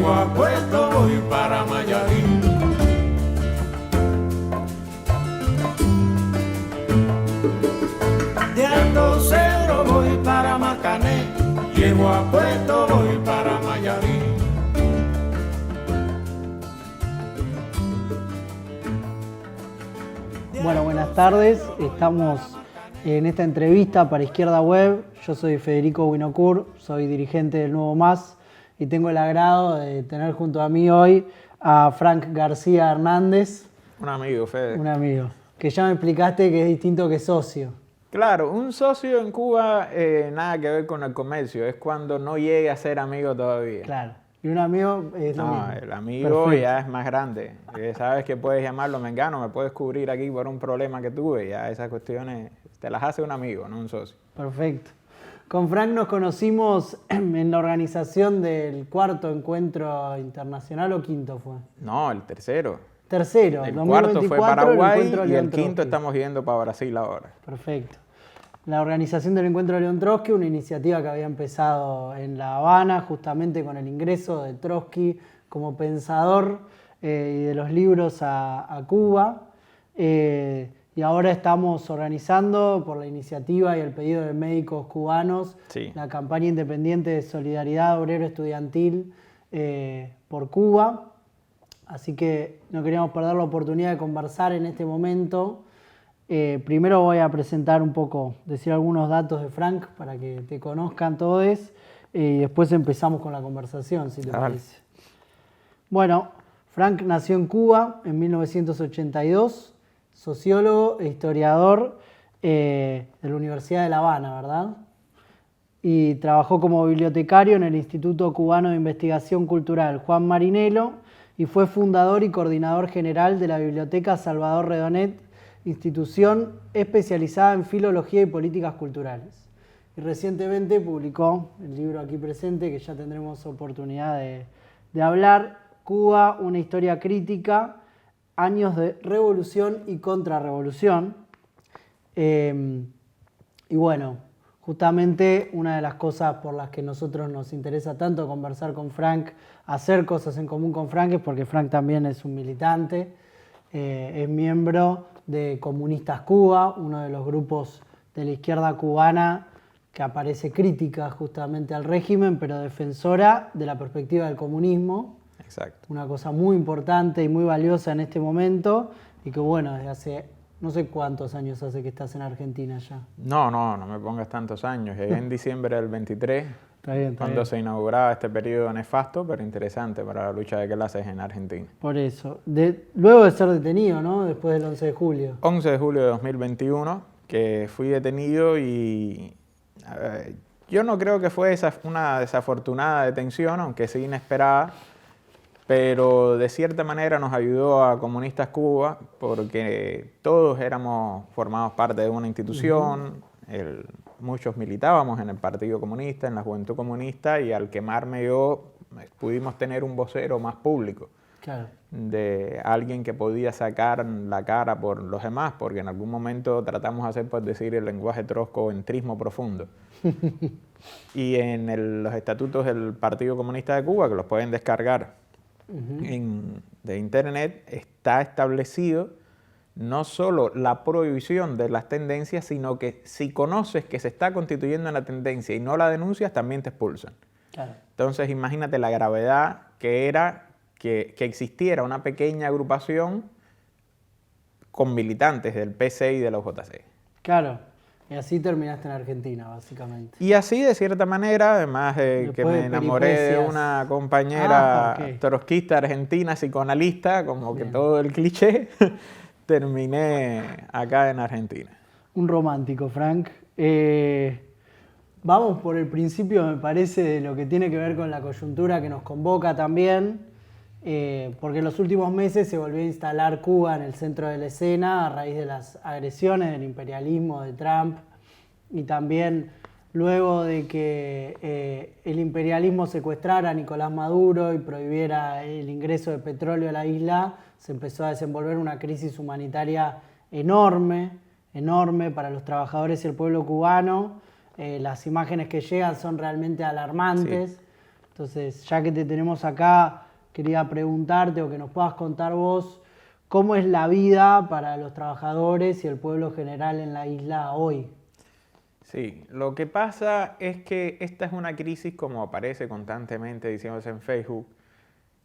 Yegua puesto voy para Mayarín. De Alto Cedro voy para Marcané, Yegua puesto voy para Mayarín. Bueno, buenas tardes. Estamos en esta entrevista para Izquierda Web. Yo soy Federico Winocourt, soy dirigente del Nuevo Más y tengo el agrado de tener junto a mí hoy a Frank García Hernández. Un amigo, Fede. Un amigo, que ya me explicaste que es distinto que socio. Claro, un socio en Cuba nada que ver con el comercio, es cuando no llegue a ser amigo todavía. Claro, y un amigo es lo mismo. El amigo Perfecto. ya es más grande. Sabes que puedes llamarlo Mengano, me puedes cubrir aquí por un problema que tuve. Ya esas cuestiones te las hace un amigo, no un socio. Perfecto. Con Frank nos conocimos en la organización del cuarto encuentro internacional, ¿o quinto fue? No, el tercero. Tercero, El 2024, cuarto fue Paraguay encuentro y León el quinto Trotsky. estamos yendo para Brasil ahora. Perfecto. La organización del encuentro de León Trotsky, una iniciativa que había empezado en La Habana, justamente con el ingreso de Trotsky como pensador y de los libros a Cuba. Y ahora estamos organizando, por la iniciativa y el pedido de médicos cubanos, Sí. la campaña independiente de solidaridad obrero-estudiantil por Cuba. Así que no queríamos perder la oportunidad de conversar en este momento. Primero voy a presentar un poco, decir algunos datos de Frank para que te conozcan todos y después empezamos con la conversación, si te parece. Bueno, Frank nació en Cuba en 1982, sociólogo e historiador de la Universidad de La Habana, ¿verdad? Y trabajó como bibliotecario en el Instituto Cubano de Investigación Cultural Juan Marinelo y fue fundador y coordinador general de la Biblioteca Salvador Redonet, institución especializada en filología y políticas culturales. Y recientemente publicó el libro aquí presente, que ya tendremos oportunidad de hablar, Cuba, una historia crítica, años de revolución y contrarrevolución. Y bueno, justamente una de las cosas por las que nosotros nos interesa tanto conversar con Frank, hacer cosas en común con Frank, es porque Frank también es un militante, es miembro de Comunistas Cuba, uno de los grupos de la izquierda cubana que aparece crítica justamente al régimen, pero defensora de la perspectiva del comunismo. Exacto. Una cosa muy importante y muy valiosa en este momento y que bueno, desde hace no sé cuántos años hace que estás en Argentina ya. No me pongas tantos años. Llegué en diciembre del 23, Está bien, cuando se inauguraba este periodo nefasto, pero interesante para la lucha de clases en Argentina. Por eso. Luego de ser detenido, ¿no? Después del 11 de julio. 11 de julio de 2021, que fui detenido y yo no creo que fue una desafortunada detención, aunque sí inesperada, pero de cierta manera nos ayudó a Comunistas Cuba porque todos formados parte de una institución, muchos militábamos en el Partido Comunista, en la Juventud Comunista, y al quemarme yo pudimos tener un vocero más público. Claro. De alguien que podía sacar la cara por los demás, porque en algún momento tratamos de hacer, por decir, el lenguaje trotskowentrismo profundo. Y en los estatutos del Partido Comunista de Cuba, que los pueden descargar de internet, está establecido no solo la prohibición de las tendencias, sino que si conoces que se está constituyendo una tendencia y no la denuncias, también te expulsan. Claro. Entonces imagínate la gravedad que era que existiera una pequeña agrupación con militantes del PC y de la UJC. Claro. Y así terminaste en Argentina, básicamente. Y así, de cierta manera, además de que me enamoré de una compañera trotskista argentina, psicoanalista, como que todo el cliché, terminé acá en Argentina. Un romántico, Frank. Vamos por el principio, me parece, de lo que tiene que ver con la coyuntura que nos convoca también, porque en los últimos meses se volvió a instalar Cuba en el centro de la escena a raíz de las agresiones del imperialismo de Trump y también luego de que el imperialismo secuestrara a Nicolás Maduro y prohibiera el ingreso de petróleo a la isla, se empezó a desenvolver una crisis humanitaria enorme para los trabajadores y el pueblo cubano. Las imágenes que llegan son realmente alarmantes. Sí. Entonces, ya que te tenemos acá, quería preguntarte o que nos puedas contar vos cómo es la vida para los trabajadores y el pueblo general en la isla hoy. Sí, lo que pasa es que esta es una crisis, como aparece constantemente diciéndose en Facebook,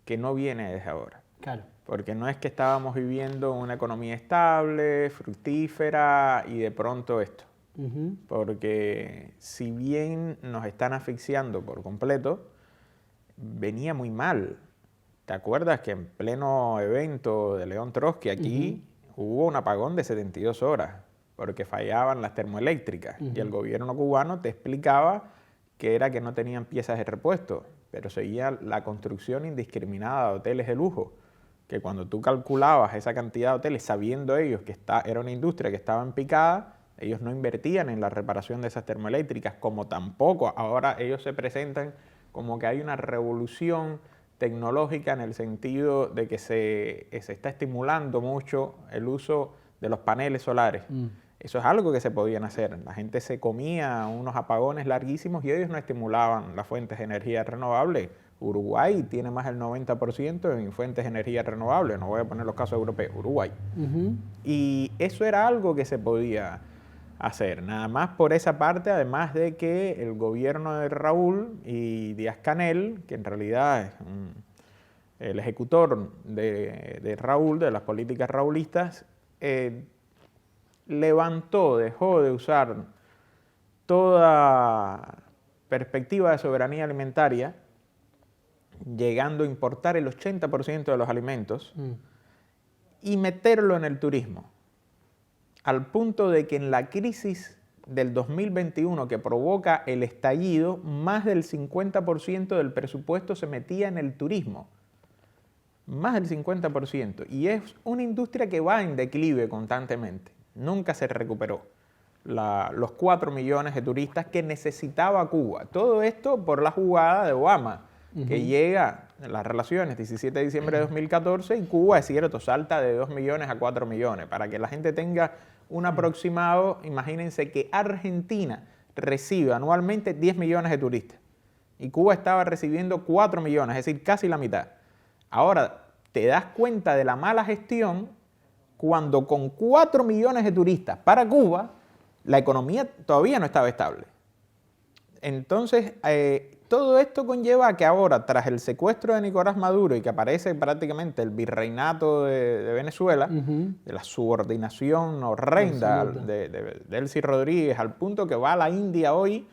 que no viene desde ahora. Claro. Porque no es que estábamos viviendo una economía estable, fructífera y de pronto esto. Porque si bien nos están asfixiando por completo, venía muy mal. ¿Te acuerdas que en pleno evento de León Trotsky aquí hubo un apagón de 72 horas? Porque fallaban las termoeléctricas y el gobierno cubano te explicaba que era que no tenían piezas de repuesto, pero seguía la construcción indiscriminada de hoteles de lujo, que cuando tú calculabas esa cantidad de hoteles, sabiendo ellos que era una industria que estaba en picada, ellos no invertían en la reparación de esas termoeléctricas, como tampoco ahora ellos se presentan como que hay una revolución tecnológica en el sentido de que se está estimulando mucho el uso de los paneles solares. Eso es algo que se podían hacer. La gente se comía unos apagones larguísimos y ellos no estimulaban las fuentes de energía renovable. Uruguay tiene más del 90% en fuentes de energía renovable. No voy a poner los casos europeos. Uruguay. Y eso era algo que se podía hacer. Nada más por esa parte, además de que el gobierno de Raúl y Díaz-Canel, que en realidad es el ejecutor de Raúl, de las políticas raúlistas, dejó de usar toda perspectiva de soberanía alimentaria, llegando a importar el 80% de los alimentos y meterlo en el turismo, al punto de que en la crisis del 2021 que provoca el estallido, más del 50% del presupuesto se metía en el turismo. Más del 50%. Y es una industria que va en declive constantemente. Nunca se recuperó los 4 millones de turistas que necesitaba Cuba. Todo esto por la jugada de Obama, que llega en las relaciones 17 de diciembre de 2014 y Cuba, es cierto, salta de 2 millones a 4 millones. Para que la gente tenga un aproximado, imagínense que Argentina recibe anualmente 10 millones de turistas y Cuba estaba recibiendo 4 millones, es decir, casi la mitad. Ahora, te das cuenta de la mala gestión cuando con 4 millones de turistas para Cuba, la economía todavía no estaba estable. Entonces, todo esto conlleva a que ahora, tras el secuestro de Nicolás Maduro y que aparece prácticamente el virreinato de Venezuela, de la subordinación horrenda de Delcy Rodríguez, al punto que va a la India hoy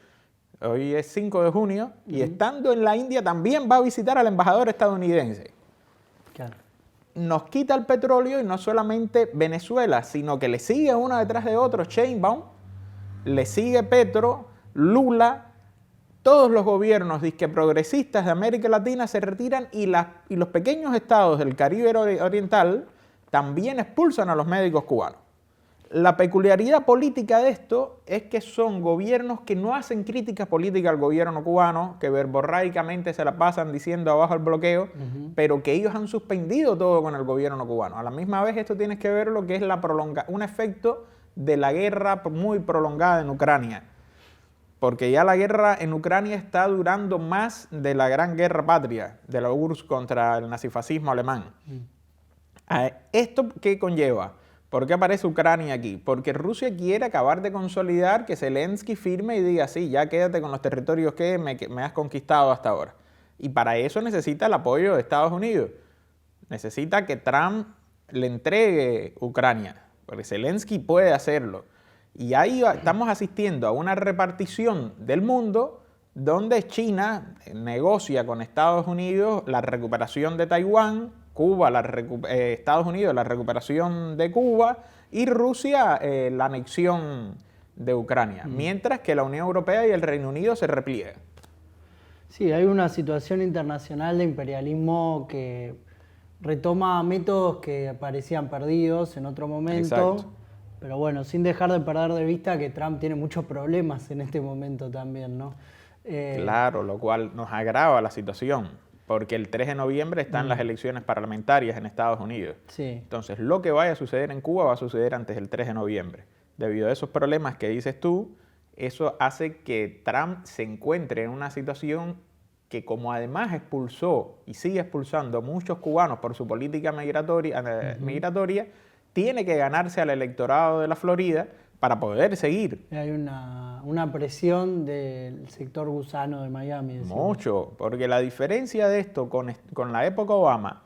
es 5 de junio, y estando en la India también va a visitar al embajador estadounidense. Claro. Nos quita el petróleo y no solamente Venezuela, sino que le sigue uno detrás de otro Sheinbaum, le sigue Petro, Lula, todos los gobiernos disque progresistas de América Latina se retiran y los pequeños estados del Caribe Oriental también expulsan a los médicos cubanos. La peculiaridad política de esto es que son gobiernos que no hacen críticas políticas al gobierno cubano, que verborráicamente se la pasan diciendo abajo el bloqueo, pero que ellos han suspendido todo con el gobierno cubano. A la misma vez esto tiene que ver lo que es un efecto de la guerra muy prolongada en Ucrania, porque ya la guerra en Ucrania está durando más de la Gran Guerra Patria, de la URSS contra el nazifascismo alemán. ¿Esto qué conlleva? ¿Por qué aparece Ucrania aquí? Porque Rusia quiere acabar de consolidar que Zelensky firme y diga, sí, ya quédate con los territorios que me has conquistado hasta ahora. Y para eso necesita el apoyo de Estados Unidos. Necesita que Trump le entregue Ucrania, porque Zelensky puede hacerlo. Y ahí estamos asistiendo a una repartición del mundo donde China negocia con Estados Unidos la recuperación de Taiwán, Cuba, Estados Unidos la recuperación de Cuba y Rusia la anexión de Ucrania, mientras que la Unión Europea y el Reino Unido se repliegan. Sí, hay una situación internacional de imperialismo que retoma métodos que parecían perdidos en otro momento. Exacto. Pero bueno, sin dejar de perder de vista que Trump tiene muchos problemas en este momento también, ¿no? Claro, lo cual nos agrava la situación, porque el 3 de noviembre están las elecciones parlamentarias en Estados Unidos. Sí. Entonces, lo que vaya a suceder en Cuba va a suceder antes del 3 de noviembre. Debido a esos problemas que dices tú, eso hace que Trump se encuentre en una situación que como además expulsó y sigue expulsando muchos cubanos por su política migratoria, tiene que ganarse al electorado de la Florida para poder seguir. Hay una presión del sector gusano de Miami. Decimos. Mucho, porque la diferencia de esto con la época Obama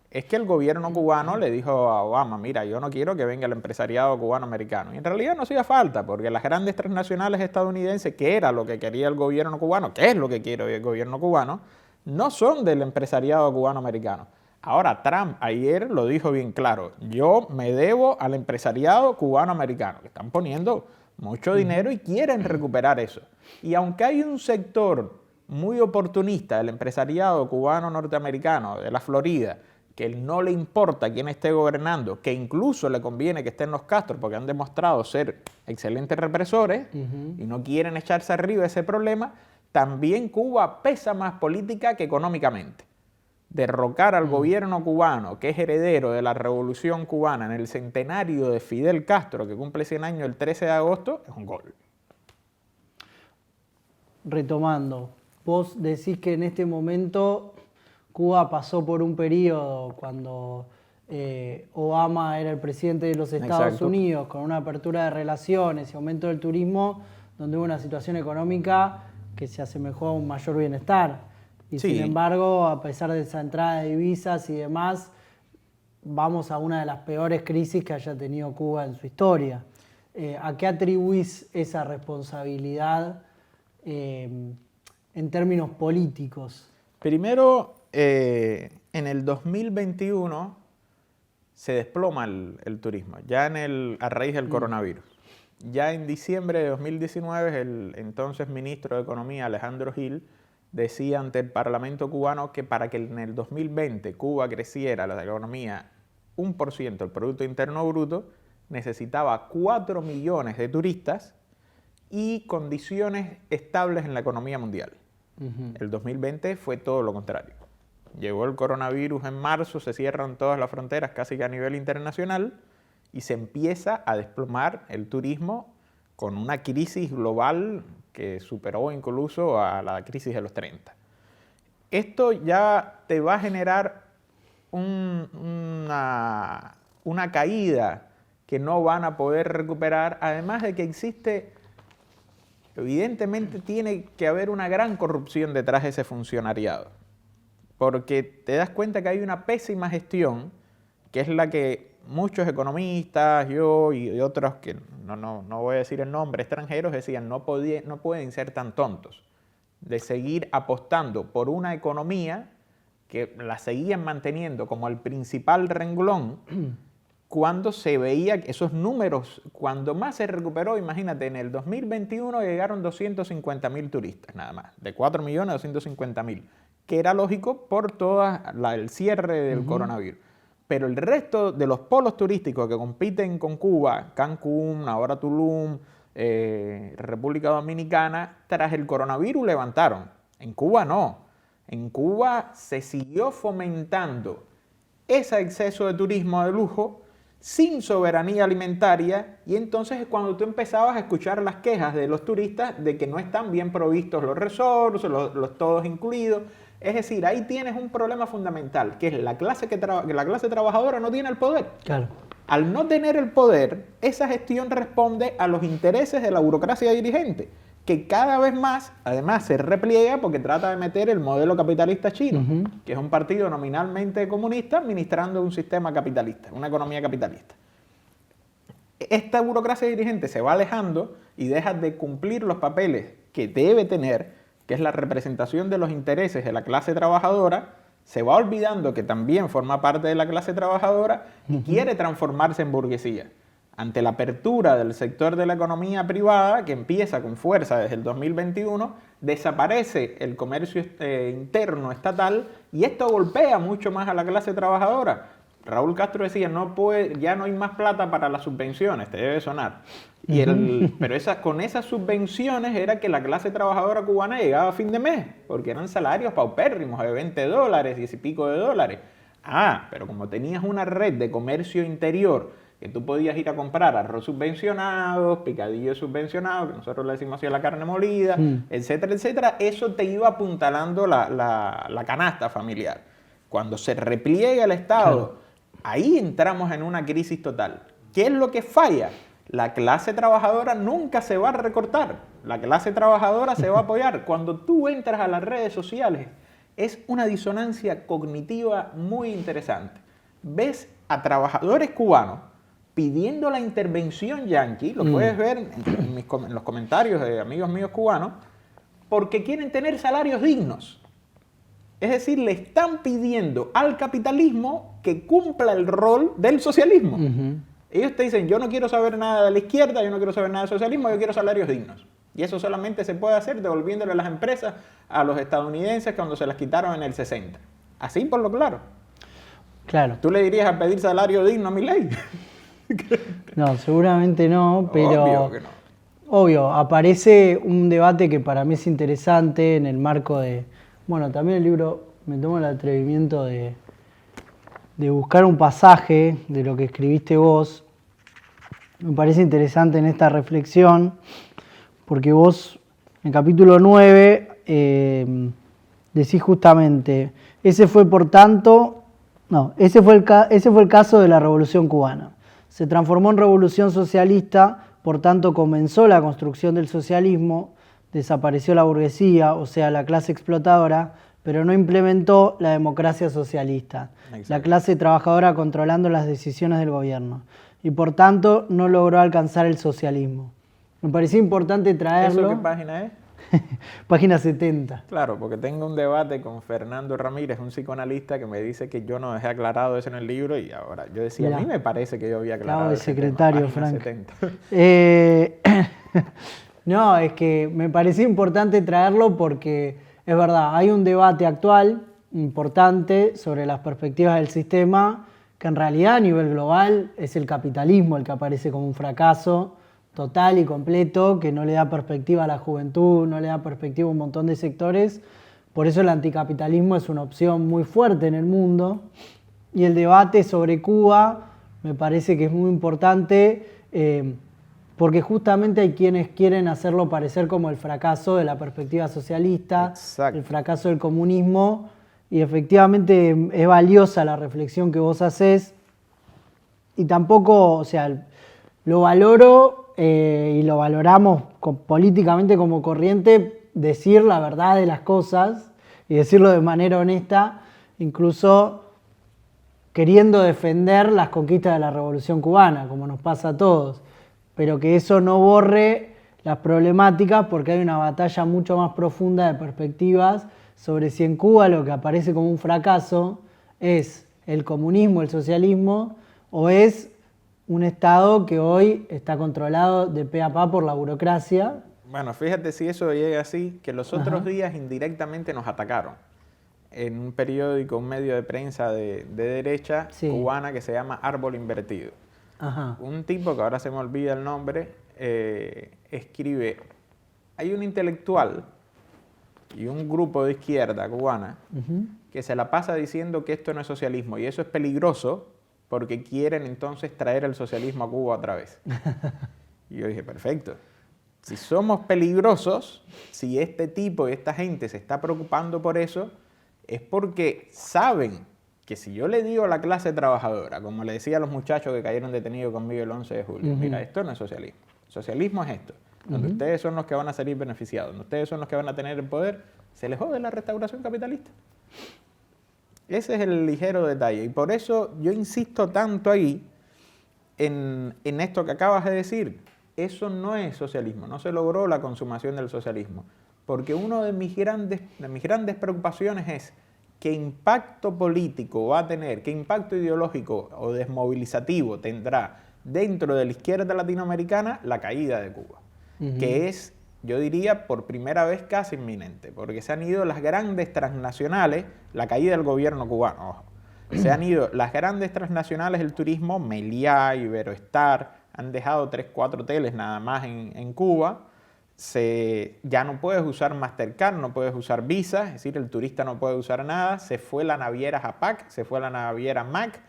es que el gobierno cubano le dijo a Obama, mira, yo no quiero que venga el empresariado cubano-americano. Y en realidad no hacía falta, porque las grandes transnacionales estadounidenses, que era lo que quería el gobierno cubano, que es lo que quiere el gobierno cubano, no son del empresariado cubano-americano. Ahora, Trump ayer lo dijo bien claro, yo me debo al empresariado cubano-americano, que están poniendo mucho dinero y quieren recuperar eso. Y aunque hay un sector muy oportunista del empresariado cubano-norteamericano de la Florida, que no le importa quién esté gobernando, que incluso le conviene que estén los Castro porque han demostrado ser excelentes represores y no quieren echarse arriba ese problema, también Cuba pesa más política que económicamente. Derrocar al gobierno cubano, que es heredero de la Revolución Cubana en el centenario de Fidel Castro, que cumple 100 años el 13 de agosto, es un gol. Retomando, vos decís que en este momento Cuba pasó por un periodo cuando Obama era el presidente de los Estados Exacto. Unidos, con una apertura de relaciones y aumento del turismo, donde hubo una situación económica que se asemejó a un mayor bienestar. Y Sí. sin embargo, a pesar de esa entrada de divisas y demás, vamos a una de las peores crisis que haya tenido Cuba en su historia. ¿A qué atribuís esa responsabilidad en términos políticos? Primero, en el 2021 se desploma el turismo, ya a raíz del coronavirus. Ya en diciembre de 2019, el entonces ministro de Economía, Alejandro Gil, decía ante el Parlamento cubano que para que en el 2020 Cuba creciera la economía 1% del Producto Interno Bruto, necesitaba 4 millones de turistas y condiciones estables en la economía mundial. El 2020 fue todo lo contrario. Llegó el coronavirus en marzo, se cierran todas las fronteras casi que a nivel internacional y se empieza a desplomar el turismo con una crisis global que superó incluso a la crisis de los 30. Esto ya te va a generar una caída que no van a poder recuperar, además de que existe, evidentemente tiene que haber una gran corrupción detrás de ese funcionariado, porque te das cuenta que hay una pésima gestión, que es la que muchos economistas, yo y otros, que no voy a decir el nombre, extranjeros, decían no pueden ser tan tontos de seguir apostando por una economía que la seguían manteniendo como el principal renglón cuando se veía que esos números, cuando más se recuperó, imagínate, en el 2021 llegaron 250.000 turistas nada más, de 4 millones a 250.000, que era lógico por todo el cierre del coronavirus. Pero el resto de los polos turísticos que compiten con Cuba, Cancún, ahora Tulum, República Dominicana, tras el coronavirus levantaron. En Cuba no. En Cuba se siguió fomentando ese exceso de turismo de lujo sin soberanía alimentaria, y entonces es cuando tú empezabas a escuchar las quejas de los turistas de que no están bien provistos los resorts, los todos incluidos. Es decir, ahí tienes un problema fundamental, que es la clase trabajadora no tiene el poder. Claro. Al no tener el poder, esa gestión responde a los intereses de la burocracia dirigente, que cada vez más, además, se repliega porque trata de meter el modelo capitalista chino, que es un partido nominalmente comunista administrando un sistema capitalista, una economía capitalista. Esta burocracia dirigente se va alejando y deja de cumplir los papeles que debe tener, que es la representación de los intereses de la clase trabajadora, se va olvidando que también forma parte de la clase trabajadora y quiere transformarse en burguesía. Ante la apertura del sector de la economía privada, que empieza con fuerza desde el 2021, desaparece el comercio interno estatal y esto golpea mucho más a la clase trabajadora. Raúl Castro decía, ya no hay más plata para las subvenciones, te debe sonar. Pero con esas subvenciones era que la clase trabajadora cubana llegaba a fin de mes, porque eran salarios paupérrimos de $20, 10 y pico de dólares. Pero como tenías una red de comercio interior que tú podías ir a comprar arroz subvencionado, picadillo subvencionado, que nosotros le decimos así a la carne molida, etcétera, etcétera. Eso te iba apuntalando la canasta familiar. Cuando se repliega el Estado, ahí entramos en una crisis total. ¿Qué es lo que falla? La clase trabajadora nunca se va a recortar. La clase trabajadora se va a apoyar. Cuando tú entras a las redes sociales, es una disonancia cognitiva muy interesante. Ves a trabajadores cubanos pidiendo la intervención yanqui, lo puedes ver en los comentarios de amigos míos cubanos, porque quieren tener salarios dignos. Es decir, le están pidiendo al capitalismo que cumpla el rol del socialismo. Ellos te dicen, yo no quiero saber nada de la izquierda, yo no quiero saber nada del socialismo, yo quiero salarios dignos. Y eso solamente se puede hacer devolviéndole las empresas a los estadounidenses cuando se las quitaron en el 60. Así por lo claro. Claro. ¿Tú le dirías a pedir salario digno a Milei? No, seguramente no, pero... Obvio que no. Obvio, aparece un debate que para mí es interesante en el marco de... Bueno, también el libro, me tomo el atrevimiento de buscar un pasaje de lo que escribiste vos. Me parece interesante en esta reflexión, porque vos, en capítulo 9, decís justamente, ese fue el caso de la Revolución Cubana. Se transformó en revolución socialista, por tanto comenzó la construcción del socialismo, desapareció la burguesía, o sea, la clase explotadora, pero no implementó la democracia socialista, la clase trabajadora controlando las decisiones del gobierno, y por tanto no logró alcanzar el socialismo. Me pareció importante traerlo. ¿Eso qué página es? Página 70. Claro, porque tengo un debate con Fernando Ramírez, un psicoanalista, que me dice que yo no dejé aclarado eso en el libro y ahora yo decía, Mirá, a mí me parece que yo había aclarado claro, el ese secretario, tema, página Frank. 70. No, es que me pareció importante traerlo porque es verdad, hay un debate actual importante sobre las perspectivas del sistema que en realidad a nivel global es el capitalismo el que aparece como un fracaso total y completo, que no le da perspectiva a la juventud, no le da perspectiva a un montón de sectores. Por eso el anticapitalismo es una opción muy fuerte en el mundo. Y el debate sobre Cuba me parece que es muy importante porque justamente hay quienes quieren hacerlo parecer como el fracaso de la perspectiva socialista, Exacto. el fracaso del comunismo, y efectivamente es valiosa la reflexión que vos hacés. Y tampoco, o sea, lo valoro y lo valoramos políticamente como corriente, decir la verdad de las cosas y decirlo de manera honesta, incluso queriendo defender las conquistas de la Revolución Cubana, como nos pasa a todos, pero que eso no borre las problemáticas porque hay una batalla mucho más profunda de perspectivas sobre si en Cuba lo que aparece como un fracaso es el comunismo, el socialismo, o es un Estado que hoy está controlado de pe a pa por la burocracia. Bueno, fíjate si eso llega así, que los otros días indirectamente nos atacaron en un periódico, un medio de prensa de derecha cubana que se llama Árbol Invertido. Un tipo, que ahora se me olvida el nombre, escribe, hay un intelectual y un grupo de izquierda cubana que se la pasa diciendo que esto no es socialismo y eso es peligroso porque quieren entonces traer el socialismo a Cuba otra vez. Y yo dije, perfecto. Si somos peligrosos, si este tipo y esta gente se está preocupando por eso, es porque saben que si yo le digo a la clase trabajadora, como le decía a los muchachos que cayeron detenidos conmigo el 11 de julio, mira, esto no es socialismo. Socialismo es esto, donde ustedes son los que van a salir beneficiados, donde ustedes son los que van a tener el poder, se les jode la restauración capitalista. Ese es el ligero detalle. Y por eso yo insisto tanto ahí en esto que acabas de decir. Eso no es socialismo, no se logró la consumación del socialismo. Porque una de mis grandes preocupaciones es qué impacto político va a tener, qué impacto ideológico o desmovilizativo tendrá dentro de la izquierda latinoamericana la caída de Cuba. Que es, yo diría, por primera vez casi inminente, porque se han ido las grandes transnacionales, la caída del gobierno cubano, ojo. Se han ido las grandes transnacionales del turismo, Meliá, Iberoestar, han dejado 3, 4 hoteles nada más en Cuba. Ya no puedes usar Mastercard, no puedes usar Visa, es decir, el turista no puede usar nada. Se fue la naviera Japac, se fue la naviera MAC,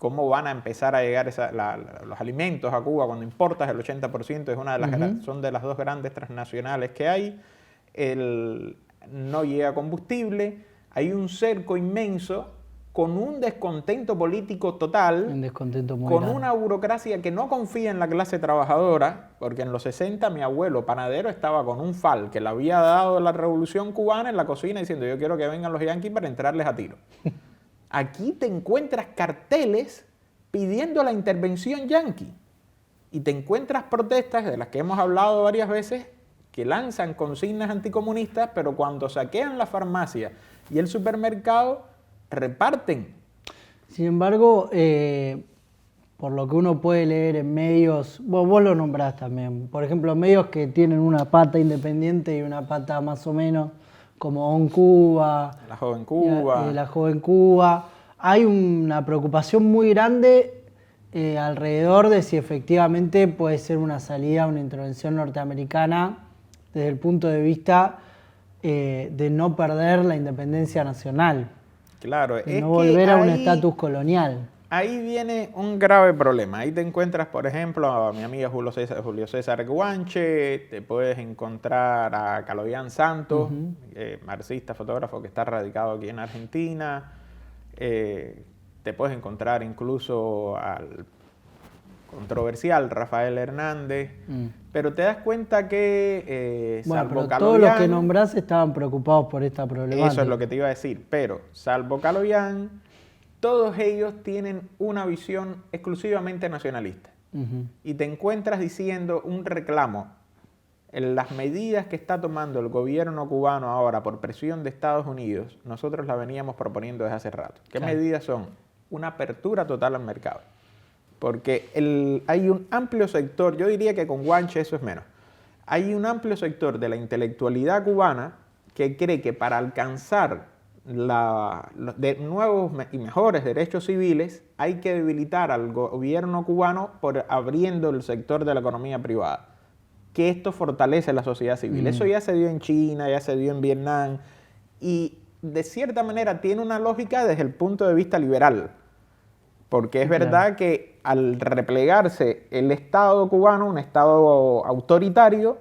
cómo van a empezar a llegar los alimentos a Cuba cuando importas el 80%, es una de las, son de las dos grandes transnacionales que hay. No llega combustible, hay un cerco inmenso con un descontento político total, Un descontento muy con grande. una burocracia que no confía en la clase trabajadora, porque en los 60 mi abuelo panadero estaba con un FAL que le había dado la revolución cubana en la cocina diciendo yo quiero que vengan los yanquis para entrarles a tiro. Aquí te encuentras carteles pidiendo la intervención yanqui y te encuentras protestas de las que hemos hablado varias veces que lanzan consignas anticomunistas, pero cuando saquean la farmacia y el supermercado, reparten. Sin embargo, por lo que uno puede leer en medios, vos lo nombrás también, por ejemplo, medios que tienen una pata independiente y una pata más o menos, como On Cuba, La Joven Cuba. La Joven Cuba, hay una preocupación muy grande alrededor de si efectivamente puede ser una salida, una intervención norteamericana desde el punto de vista de no perder la independencia nacional. Claro, De es no volver a un ahí, estatus colonial. ahí viene un grave problema. Ahí te encuentras, por ejemplo, a mi amiga Julio César Guanche, te puedes encontrar a Caloyán Santos, marxista, fotógrafo que está radicado aquí en Argentina. Te puedes encontrar incluso al controversial Rafael Hernández. Pero te das cuenta que, Bueno, salvo pero todos los que Caloyán, nombrás estaban preocupados por esta problemática. eso es lo que te iba a decir, pero salvo Caloyán, todos ellos tienen una visión exclusivamente nacionalista. Y te encuentras diciendo un reclamo en las medidas que está tomando el gobierno cubano ahora por presión de Estados Unidos, nosotros las veníamos proponiendo desde hace rato. ¿Qué Claro. medidas son? Una apertura total al mercado. Porque hay un amplio sector, yo diría que con Guanche eso es menos, hay un amplio sector de la intelectualidad cubana que cree que para alcanzar de nuevos y mejores derechos civiles hay que debilitar al gobierno cubano por abriendo el sector de la economía privada, que esto fortalece la sociedad civil. Eso ya se dio en China, ya se dio en Vietnam y de cierta manera tiene una lógica desde el punto de vista liberal. Porque es verdad que al replegarse el Estado cubano, un Estado autoritario,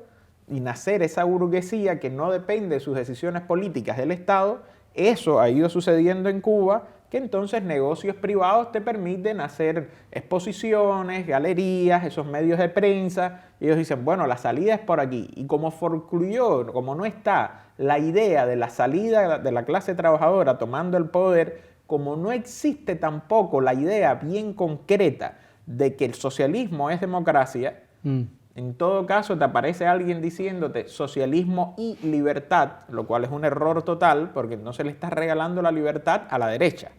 y nacer esa burguesía que no depende de sus decisiones políticas del Estado, eso ha ido sucediendo en Cuba, que entonces negocios privados te permiten hacer exposiciones, galerías, esos medios de prensa, y ellos dicen, bueno, la salida es por aquí. Y como concluyó, como no está la idea de la salida de la clase trabajadora tomando el poder, como no existe tampoco la idea bien concreta de que el socialismo es democracia, en todo caso te aparece alguien diciéndote socialismo y libertad, lo cual es un error total porque no se le está regalando la libertad a la derecha.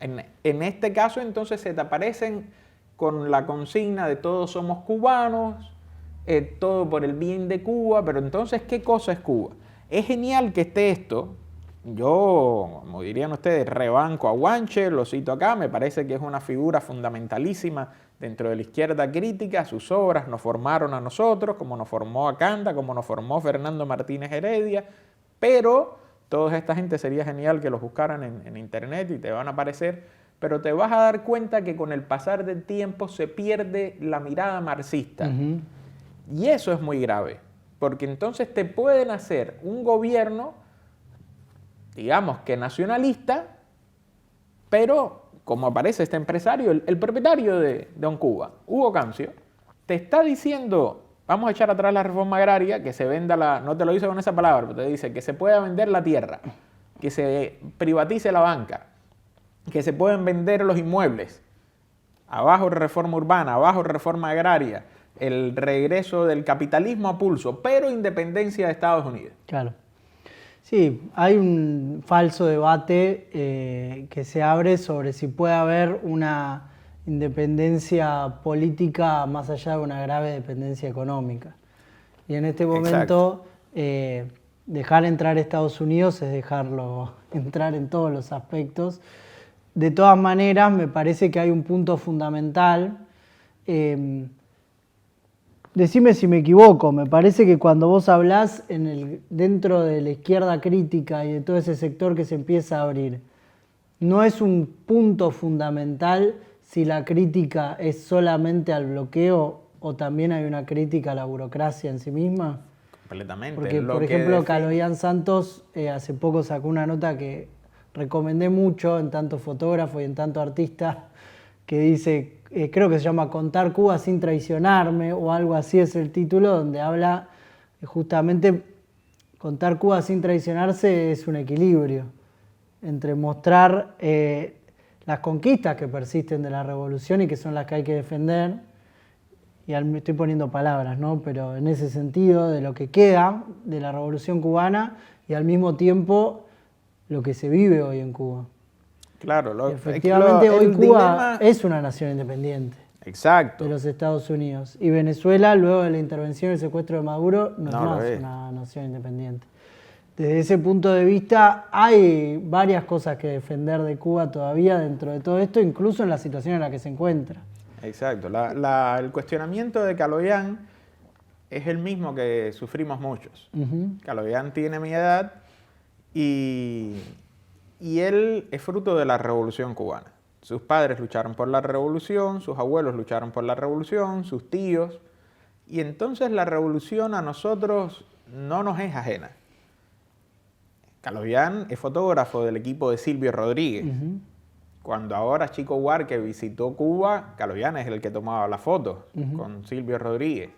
En este caso entonces se te aparecen con la consigna de todos somos cubanos, todo por el bien de Cuba, pero entonces ¿qué cosa es Cuba? Es genial que esté esto. Yo, como dirían ustedes, rebanco a Guanche, lo cito acá, me parece que es una figura fundamentalísima dentro de la izquierda crítica, sus obras nos formaron a nosotros, como nos formó Acanda, como nos formó Fernando Martínez Heredia, pero toda esta gente sería genial que los buscaran en internet y te van a aparecer, pero te vas a dar cuenta que con el pasar del tiempo se pierde la mirada marxista. Y eso es muy grave, porque entonces te pueden hacer un gobierno, digamos que nacionalista, pero como aparece este empresario, el propietario de On Cuba, Hugo Cancio, te está diciendo, vamos a echar atrás la reforma agraria, que se venda no te lo dice con esa palabra, pero te dice que se pueda vender la tierra, que se privatice la banca, que se pueden vender los inmuebles, abajo reforma urbana, abajo reforma agraria, el regreso del capitalismo a pulso, pero independencia de Estados Unidos. Claro. Sí, hay un falso debate que se abre sobre si puede haber una independencia política más allá de una grave dependencia económica. Y en este momento dejar entrar a Estados Unidos es dejarlo entrar en todos los aspectos. De todas maneras, me parece que hay un punto fundamental. Decime si me equivoco, me parece que cuando vos hablás dentro de la izquierda crítica y de todo ese sector que se empieza a abrir, no es un punto fundamental si la crítica es solamente al bloqueo o también hay una crítica a la burocracia en sí misma. Completamente. Porque, Lo por que ejemplo, define- Kaloyan Santos hace poco sacó una nota que recomendé mucho en tanto fotógrafo y en tanto artista, que dice, creo que se llama Contar Cuba sin traicionarme o algo así es el título, donde habla justamente contar Cuba sin traicionarse es un equilibrio entre mostrar las conquistas que persisten de la revolución y que son las que hay que defender, y me estoy poniendo palabras, ¿no? Pero en ese sentido, de lo que queda de la revolución cubana y al mismo tiempo lo que se vive hoy en Cuba. Claro, Y efectivamente hoy el Cuba dilema- es una nación independiente Exacto. de los Estados Unidos. Y Venezuela, luego de la intervención y el secuestro de Maduro, no es No lo más es. una nación independiente. Desde ese punto de vista, hay varias cosas que defender de Cuba todavía dentro de todo esto, incluso en la situación en la que se encuentra. Exacto. El cuestionamiento de Kaloyan es el mismo que sufrimos muchos. Ujú. Kaloyan tiene mi edad y él es fruto de la revolución cubana. Sus padres lucharon por la revolución, sus abuelos lucharon por la revolución, sus tíos. Y entonces la revolución a nosotros no nos es ajena. Kaloyan es fotógrafo del equipo de Silvio Rodríguez. Ujú. Cuando ahora Chico Huarque visitó Cuba, Kaloyan es el que tomaba las fotos con Silvio Rodríguez.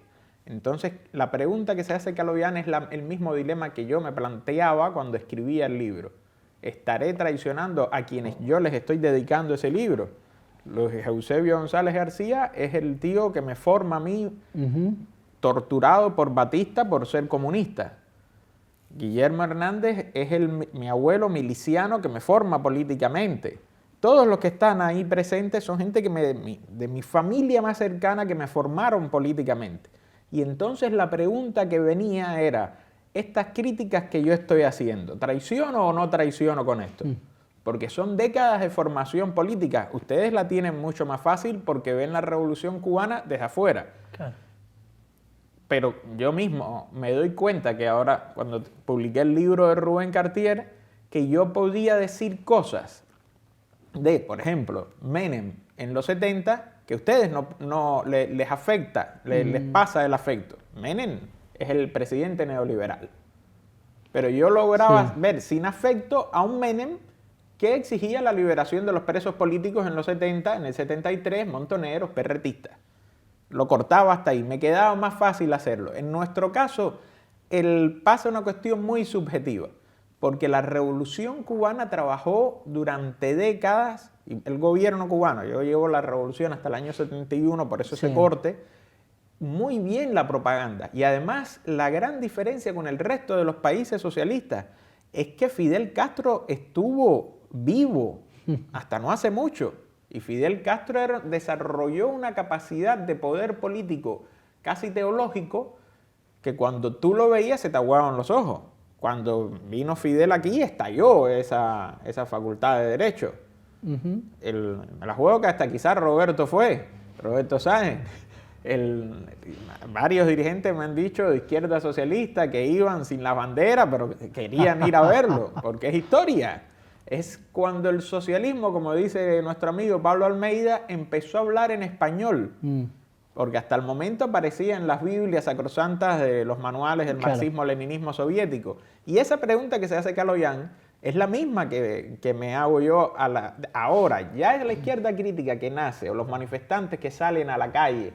Entonces, la pregunta que se hace Kaloyan es el mismo dilema que yo me planteaba cuando escribía el libro. ¿Estaré traicionando a quienes yo les estoy dedicando ese libro? Luis Eusebio González García es el tío que me forma a mí, Ujú. torturado por Batista por ser comunista. Guillermo Hernández es mi abuelo miliciano que me forma políticamente. Todos los que están ahí presentes son gente de mi familia más cercana que me formaron políticamente. Y entonces la pregunta que venía era, estas críticas que yo estoy haciendo, ¿traiciono o no traiciono con esto? Porque son décadas de formación política. Ustedes la tienen mucho más fácil porque ven la revolución cubana desde afuera. Claro. Pero yo mismo me doy cuenta que ahora, cuando publiqué el libro de Rubén Cartier, que yo podía decir cosas de, por ejemplo, Menem en los 70, que a ustedes les afecta, les pasa el afecto. Menem es el presidente neoliberal. Pero yo lograba ver sin afecto a un Menem que exigía la liberación de los presos políticos en los 70, en el 73, montoneros, perretistas. Lo cortaba hasta ahí, me quedaba más fácil hacerlo. En nuestro caso, pasa una cuestión muy subjetiva, porque la revolución cubana trabajó durante décadas, y el gobierno cubano, yo llevo la revolución hasta el año 71, por eso ese corte, muy bien la propaganda. Y además, la gran diferencia con el resto de los países socialistas es que Fidel Castro estuvo vivo hasta no hace mucho. Y Fidel Castro desarrolló una capacidad de poder político casi teológico que cuando tú lo veías se te aguaban los ojos. Cuando vino Fidel aquí estalló esa facultad de derecho. Me la juego que hasta quizás Roberto Sáenz. Varios dirigentes me han dicho de izquierda socialista que iban sin la bandera, pero querían ir a verlo, porque es historia. Es cuando el socialismo, como dice nuestro amigo Pablo Almeida, empezó a hablar en español. Porque hasta el momento aparecía en las Biblias sacrosantas de los manuales del marxismo-leninismo soviético. Y esa pregunta que se hace Kaloyan es la misma que me hago yo ahora. Ya es la izquierda crítica que nace, o los manifestantes que salen a la calle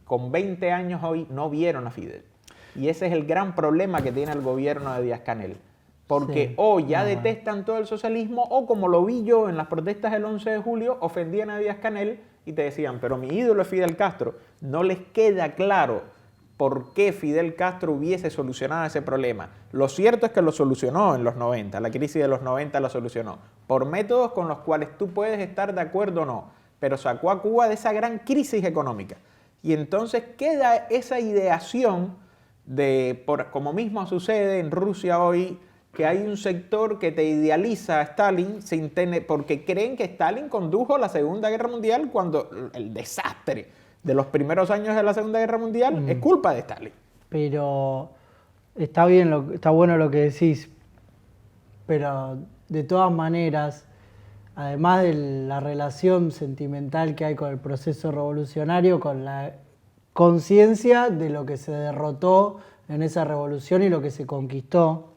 con 20 años hoy, no vieron a Fidel. Y ese es el gran problema que tiene el gobierno de Díaz-Canel. Porque o ya detestan todo el socialismo, o como lo vi yo en las protestas del 11 de julio, ofendían a Díaz-Canel y te decían, pero mi ídolo es Fidel Castro. No les queda claro por qué Fidel Castro hubiese solucionado ese problema. Lo cierto es que lo solucionó en los 90, la crisis de los 90 lo solucionó, por métodos con los cuales tú puedes estar de acuerdo o no, pero sacó a Cuba de esa gran crisis económica. Y entonces queda esa ideación como mismo sucede en Rusia hoy, que hay un sector que te idealiza a Stalin porque creen que Stalin condujo la Segunda Guerra Mundial cuando el desastre de los primeros años de la Segunda Guerra Mundial es culpa de Stalin. Pero está bien, está bueno lo que decís, pero de todas maneras además de la relación sentimental que hay con el proceso revolucionario, con la conciencia de lo que se derrotó en esa revolución y lo que se conquistó.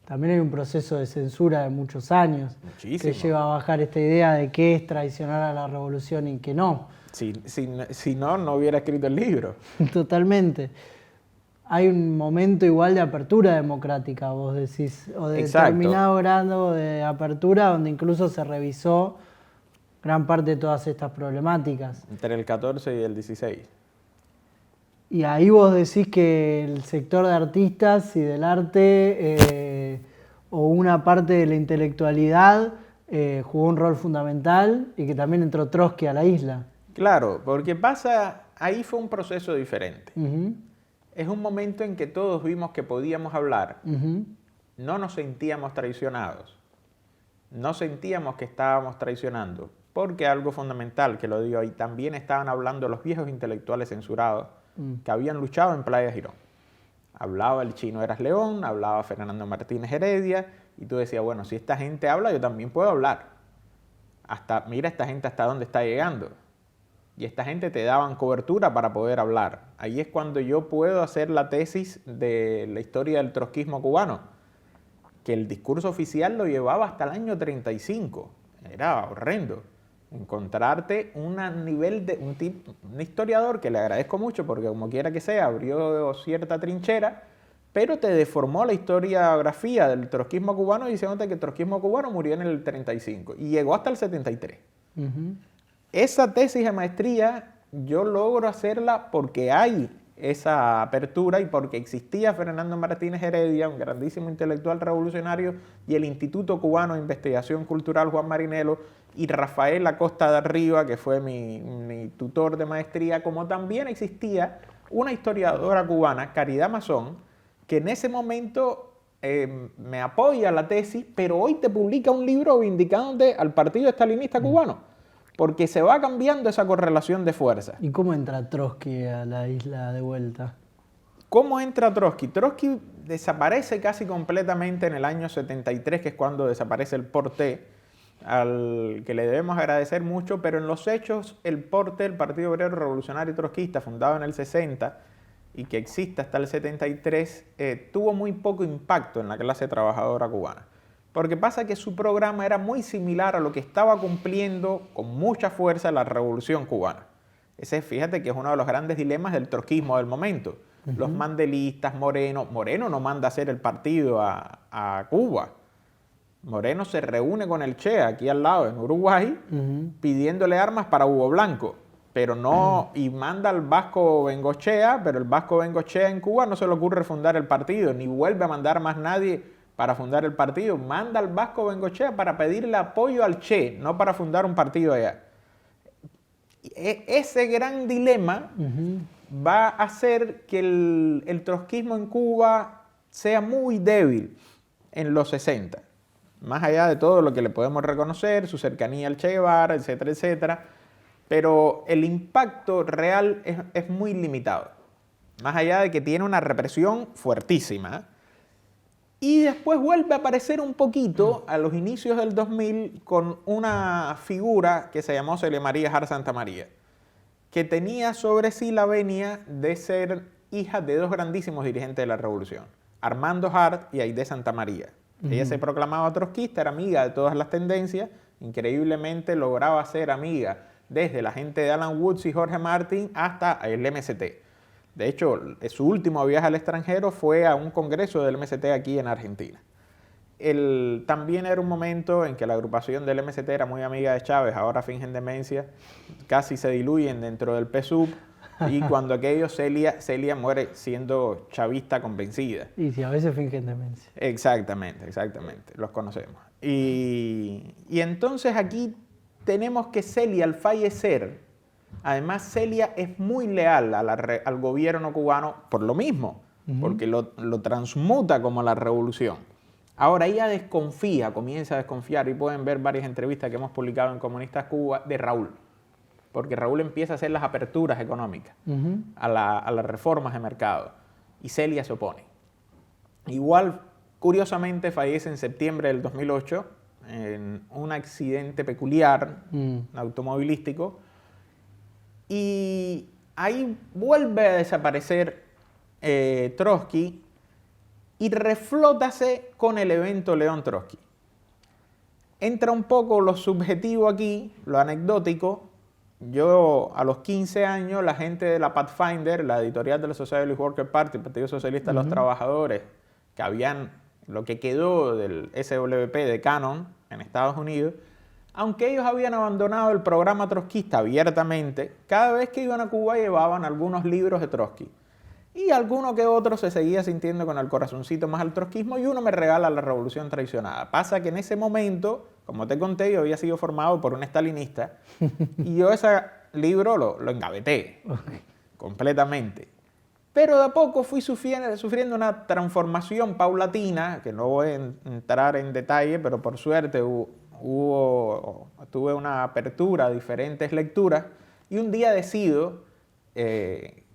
También hay un proceso de censura de muchos años Muchísimo. que lleva a bajar esta idea de qué es traicionar a la revolución y qué no. Si no, no hubiera escrito el libro. Totalmente. Hay un momento igual de apertura democrática, vos decís, o de Exacto. determinado grado de apertura donde incluso se revisó gran parte de todas estas problemáticas. Entre el 14 y el 16. Y ahí vos decís que el sector de artistas y del arte o una parte de la intelectualidad jugó un rol fundamental y que también entró Trotsky a la isla. Claro, porque ahí fue un proceso diferente. Ujú, Es un momento en que todos vimos que podíamos hablar, ujú, no nos sentíamos traicionados, no sentíamos que estábamos traicionando, porque algo fundamental, que lo digo ahí, también estaban hablando los viejos intelectuales censurados que habían luchado en Playa Girón. Hablaba el Chino Eras León, hablaba Fernando Martínez Heredia, y tú decías, bueno, si esta gente habla, yo también puedo hablar. Mira esta gente hasta dónde está llegando. Y esta gente te daban cobertura para poder hablar. Ahí es cuando yo puedo hacer la tesis de la historia del trotskismo cubano, que el discurso oficial lo llevaba hasta el año 35. Era horrendo. Encontrarte un historiador que le agradezco mucho porque como quiera que sea, abrió cierta trinchera, pero te deformó la historiografía del trotskismo cubano diciéndote que el trotskismo cubano murió en el 35 y llegó hasta el 73. ujú. Esa tesis de maestría yo logro hacerla porque hay esa apertura y porque existía Fernando Martínez Heredia, un grandísimo intelectual revolucionario, y el Instituto Cubano de Investigación Cultural Juan Marinelo, y Rafael Acosta de Arriba, que fue mi tutor de maestría, como también existía una historiadora cubana, Caridad Mazón, que en ese momento me apoya la tesis, pero hoy te publica un libro vindicándote al Partido Estalinista Cubano, porque se va cambiando esa correlación de fuerzas. ¿Y cómo entra Trotsky a la isla de vuelta? ¿Cómo entra Trotsky? Trotsky desaparece casi completamente en el año 73, que es cuando desaparece el PORTE, al que le debemos agradecer mucho, pero en los hechos el PORTE, el Partido Obrero Revolucionario Trotskista, fundado en el 60 y que existe hasta el 73, tuvo muy poco impacto en la clase trabajadora cubana. Porque pasa que su programa era muy similar a lo que estaba cumpliendo con mucha fuerza la Revolución Cubana. Fíjate que es uno de los grandes dilemas del trotskismo del momento. Los mandelistas, Moreno no manda a hacer el partido a Cuba. Moreno se reúne con el Che aquí al lado, en Uruguay, pidiéndole armas para Hugo Blanco. Pero no, y manda al Vasco Bengochea, pero el Vasco Bengochea en Cuba no se le ocurre fundar el partido, ni vuelve a mandar más nadie para fundar el partido. Manda al Vasco Bengochea para pedirle apoyo al Che, no para fundar un partido allá. Ese gran dilema va a hacer que el trotskismo en Cuba sea muy débil en los 60. Más allá de todo lo que le podemos reconocer, su cercanía al Che Guevara, etcétera, etcétera. Pero el impacto real es muy limitado. Más allá de que tiene una represión fuertísima. Y después vuelve a aparecer un poquito a los inicios del 2000 con una figura que se llamó Celia María Hart Santamaría, que tenía sobre sí la venia de ser hija de dos grandísimos dirigentes de la revolución, Armando Hart y Aide Santamaría. Ella se proclamaba trotskista, era amiga de todas las tendencias, increíblemente lograba ser amiga desde la gente de Alan Woods y Jorge Martin hasta el MST. De hecho, su último viaje al extranjero fue a un congreso del MST aquí en Argentina. También era un momento en que la agrupación del MST era muy amiga de Chávez, ahora fingen demencia, casi se diluyen dentro del PSUV, y cuando aquello Celia muere siendo chavista convencida. Y si a veces fingen demencia. Exactamente, los conocemos. Y entonces aquí tenemos que Celia, al fallecer, además Celia es muy leal al gobierno cubano por lo mismo, porque lo transmuta como la revolución. Ahora ella comienza a desconfiar, y pueden ver varias entrevistas que hemos publicado en Comunistas Cuba de Raúl, porque Raúl empieza a hacer las aperturas económicas a las reformas de mercado, y Celia se opone. Igual, curiosamente, fallece en septiembre del 2008, en un accidente peculiar automovilístico, y ahí vuelve a desaparecer Trotsky y reflótase con el evento León Trotsky. Entra un poco lo subjetivo aquí, lo anecdótico. Yo, a los 15 años, la gente de la Pathfinder, la editorial de la Socialist Worker Party, el Partido Socialista de los Trabajadores, que habían lo que quedó del SWP de Canon en Estados Unidos, aunque ellos habían abandonado el programa trotskista abiertamente, cada vez que iban a Cuba llevaban algunos libros de Trotsky. Y alguno que otro se seguía sintiendo con el corazoncito más al trotskismo, y uno me regala La Revolución Traicionada. Pasa que en ese momento, como te conté, yo había sido formado por un stalinista y yo ese libro lo engaveté completamente. Pero de a poco fui sufriendo una transformación paulatina, que no voy a entrar en detalle, pero por suerte tuve una apertura a diferentes lecturas, y un día decido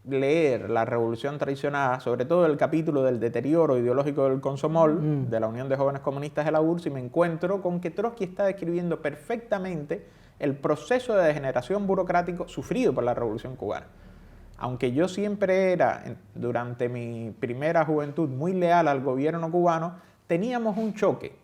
leer La Revolución Traicionada, sobre todo el capítulo del deterioro ideológico del Komsomol, de la Unión de Jóvenes Comunistas de la URSS, y me encuentro con que Trotsky está describiendo perfectamente el proceso de degeneración burocrático sufrido por la Revolución Cubana. Aunque yo siempre era, durante mi primera juventud, muy leal al gobierno cubano, teníamos un choque,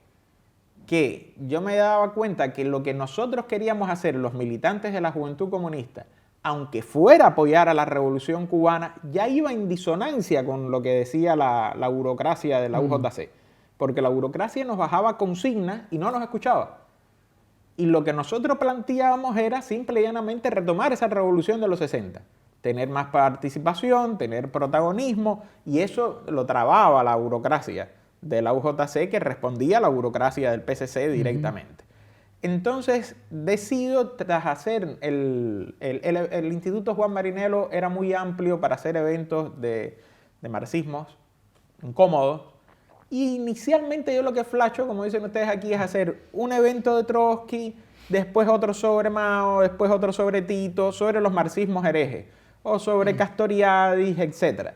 que yo me daba cuenta que lo que nosotros queríamos hacer, los militantes de la Juventud Comunista, aunque fuera apoyar a la Revolución Cubana, ya iba en disonancia con lo que decía la burocracia de la UJC. Porque la burocracia nos bajaba consignas y no nos escuchaba. Y lo que nosotros planteábamos era simple y llanamente retomar esa revolución de los 60. Tener más participación, tener protagonismo, y eso lo trababa la burocracia de la UJC, que respondía a la burocracia del PCC directamente. Entonces decido, tras hacer el Instituto Juan Marinelo era muy amplio para hacer eventos de marxismos incómodos, y inicialmente yo lo que flasho, como dicen ustedes aquí, es hacer un evento de Trotsky, después otro sobre Mao, después otro sobre Tito, sobre los marxismos herejes, o sobre Castoriadis, etc.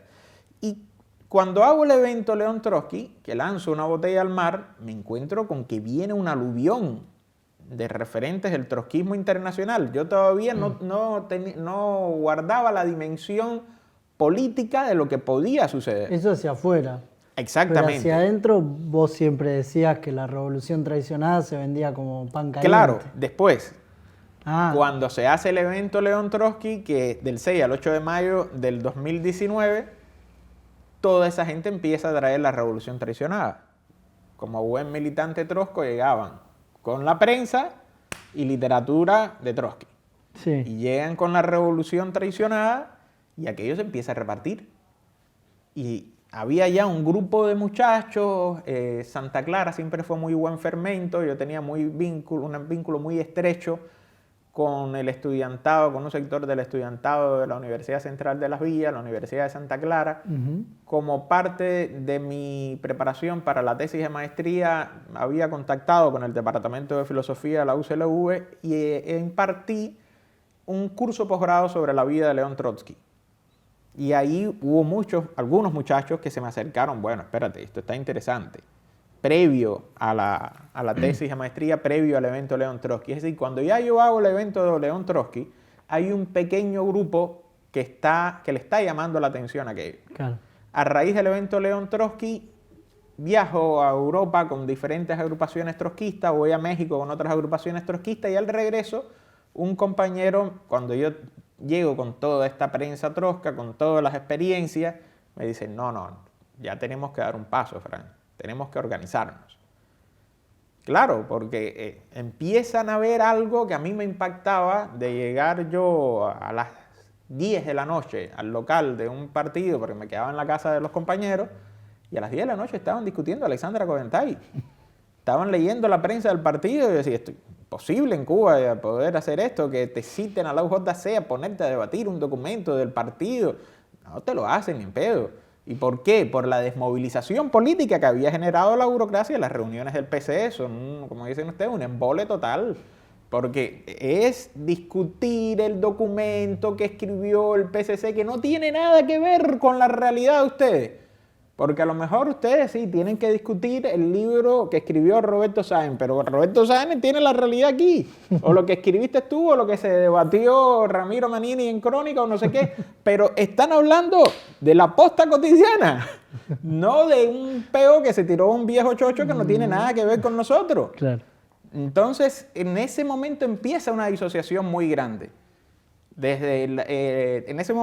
Y cuando hago el evento León Trotsky, que lanzo una botella al mar, me encuentro con que viene un aluvión de referentes del trotskismo internacional. Yo todavía no guardaba la dimensión política de lo que podía suceder. Eso hacia afuera. Exactamente. Pero hacia adentro vos siempre decías que la Revolución Traicionada se vendía como pan caliente. Claro, después, cuando se hace el evento León Trotsky, que del 6 al 8 de mayo del 2019, toda esa gente empieza a traer la Revolución Traicionada. Como buen militante trotsko llegaban con la prensa y literatura de Trotsky. Sí. Y llegan con la Revolución Traicionada y aquello se empieza a repartir. Y había ya un grupo de muchachos, Santa Clara siempre fue muy buen fermento, yo tenía un vínculo muy estrecho con el estudiantado, con un sector del estudiantado de la Universidad Central de Las Villas, la Universidad de Santa Clara. Como parte de mi preparación para la tesis de maestría, había contactado con el Departamento de Filosofía de la UCLV y impartí un curso posgrado sobre la vida de León Trotsky. Y ahí hubo algunos muchachos que se me acercaron, bueno, espérate, esto está interesante. Previo a la tesis de maestría, previo al evento León Trotsky. Es decir, cuando ya yo hago el evento de León Trotsky, hay un pequeño grupo que le está llamando la atención a aquello. Claro. A raíz del evento León Trotsky, viajo a Europa con diferentes agrupaciones trotskistas, voy a México con otras agrupaciones trotskistas, y al regreso, un compañero, cuando yo llego con toda esta prensa trotska, con todas las experiencias, me dice, no, ya tenemos que dar un paso, Fran. Tenemos que organizarnos. Claro, porque empiezan a ver algo que a mí me impactaba, de llegar yo a las 10 de la noche al local de un partido, porque me quedaba en la casa de los compañeros, y a las 10 de la noche estaban discutiendo a Alexandra Kollontai. Estaban leyendo la prensa del partido y yo decía, esto es imposible en Cuba poder hacer esto, que te citen a la UJC a ponerte a debatir un documento del partido. No te lo hacen ni en pedo. ¿Y por qué? Por la desmovilización política que había generado la burocracia. Las reuniones del PCE son, como dicen ustedes, un embole total. Porque es discutir el documento que escribió el PCC, que no tiene nada que ver con la realidad de ustedes. Porque a lo mejor ustedes sí tienen que discutir el libro que escribió Roberto Sáenz, pero Roberto Sáenz tiene la realidad aquí. O lo que escribiste tú, o lo que se debatió Ramiro Manini en Crónica, o no sé qué. Pero están hablando de la posta cotidiana, no de un peo que se tiró un viejo chocho que no tiene nada que ver con nosotros. Claro. Entonces, en ese momento empieza una disociación muy grande.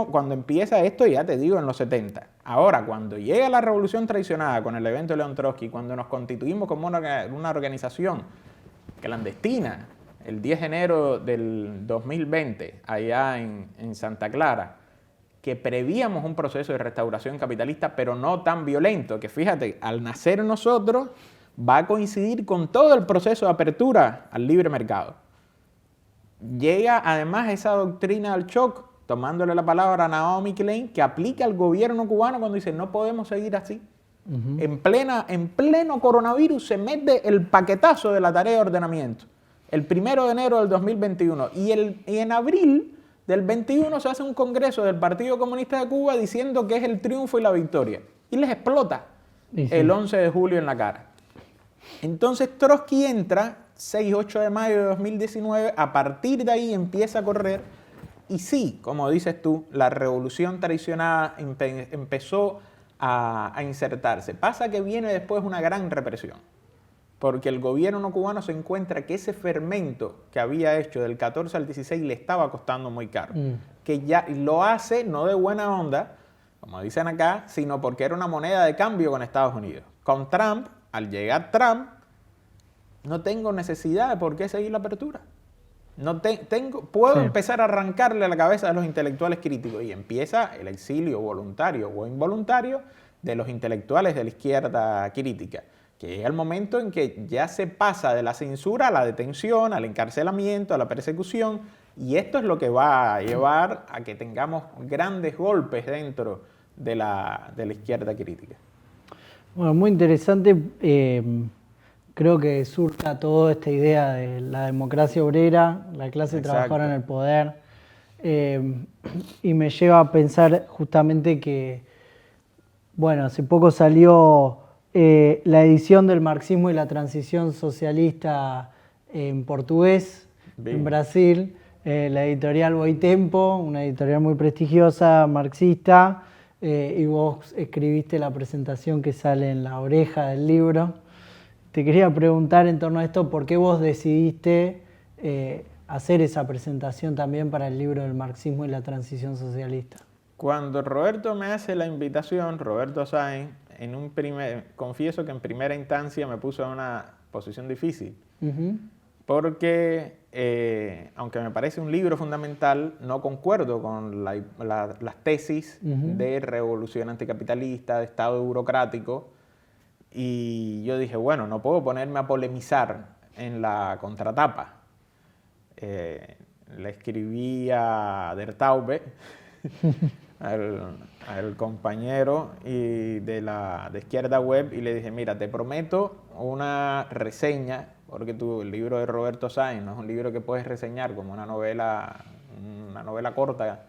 Cuando empieza esto, ya te digo, en los 70. Ahora, cuando llega la revolución traicionada con el evento de León Trotsky, cuando nos constituimos como una organización clandestina, el 10 de enero del 2020, allá en Santa Clara, que prevíamos un proceso de restauración capitalista, pero no tan violento, que fíjate, al nacer nosotros va a coincidir con todo el proceso de apertura al libre mercado. Llega además esa doctrina del shock, tomándole la palabra a Naomi Klein, que aplica al gobierno cubano cuando dice no podemos seguir así. En pleno coronavirus se mete el paquetazo de la tarea de ordenamiento, el 1 de enero del 2021. Y en abril del 21 se hace un congreso del Partido Comunista de Cuba diciendo que es el triunfo y la victoria. Y les explota el 11 de julio en la cara. Entonces Trotsky entra 6-8 de mayo de 2019, a partir de ahí empieza a correr y sí, como dices tú, la revolución traicionada empezó a insertarse. Pasa que viene después una gran represión, porque el gobierno cubano se encuentra que ese fermento que había hecho del 14 al 16 le estaba costando muy caro, que ya lo hace no de buena onda, como dicen acá, sino porque era una moneda de cambio con Estados Unidos. Con Trump, al llegar Trump, no tengo necesidad de por qué seguir la apertura. Puedo empezar a arrancarle a la cabeza de los intelectuales críticos y empieza el exilio voluntario o involuntario de los intelectuales de la izquierda crítica, que llega el momento en que ya se pasa de la censura a la detención, al encarcelamiento, a la persecución, y esto es lo que va a llevar a que tengamos grandes golpes dentro de la izquierda crítica. Bueno, muy interesante. Creo que surca toda esta idea de la democracia obrera, la clase trabajadora en el poder, y me lleva a pensar justamente que, bueno, hace poco salió la edición del marxismo y la transición socialista en portugués, en Brasil, la editorial Boitempo, una editorial muy prestigiosa, marxista, y vos escribiste la presentación que sale en la oreja del libro. Te quería preguntar en torno a esto, ¿por qué vos decidiste hacer esa presentación también para el libro del marxismo y la transición socialista? Cuando Roberto me hace la invitación, Roberto Sáenz, confieso que en primera instancia me puso en una posición difícil, porque aunque me parece un libro fundamental, no concuerdo con las tesis de revolución anticapitalista, de Estado burocrático. Y yo dije, bueno, no puedo ponerme a polemizar en la contratapa. Le escribí a Der Taube, al compañero de Izquierda Web, y le dije, mira, te prometo una reseña, porque el libro de Roberto Sáenz no es un libro que puedes reseñar como una novela corta,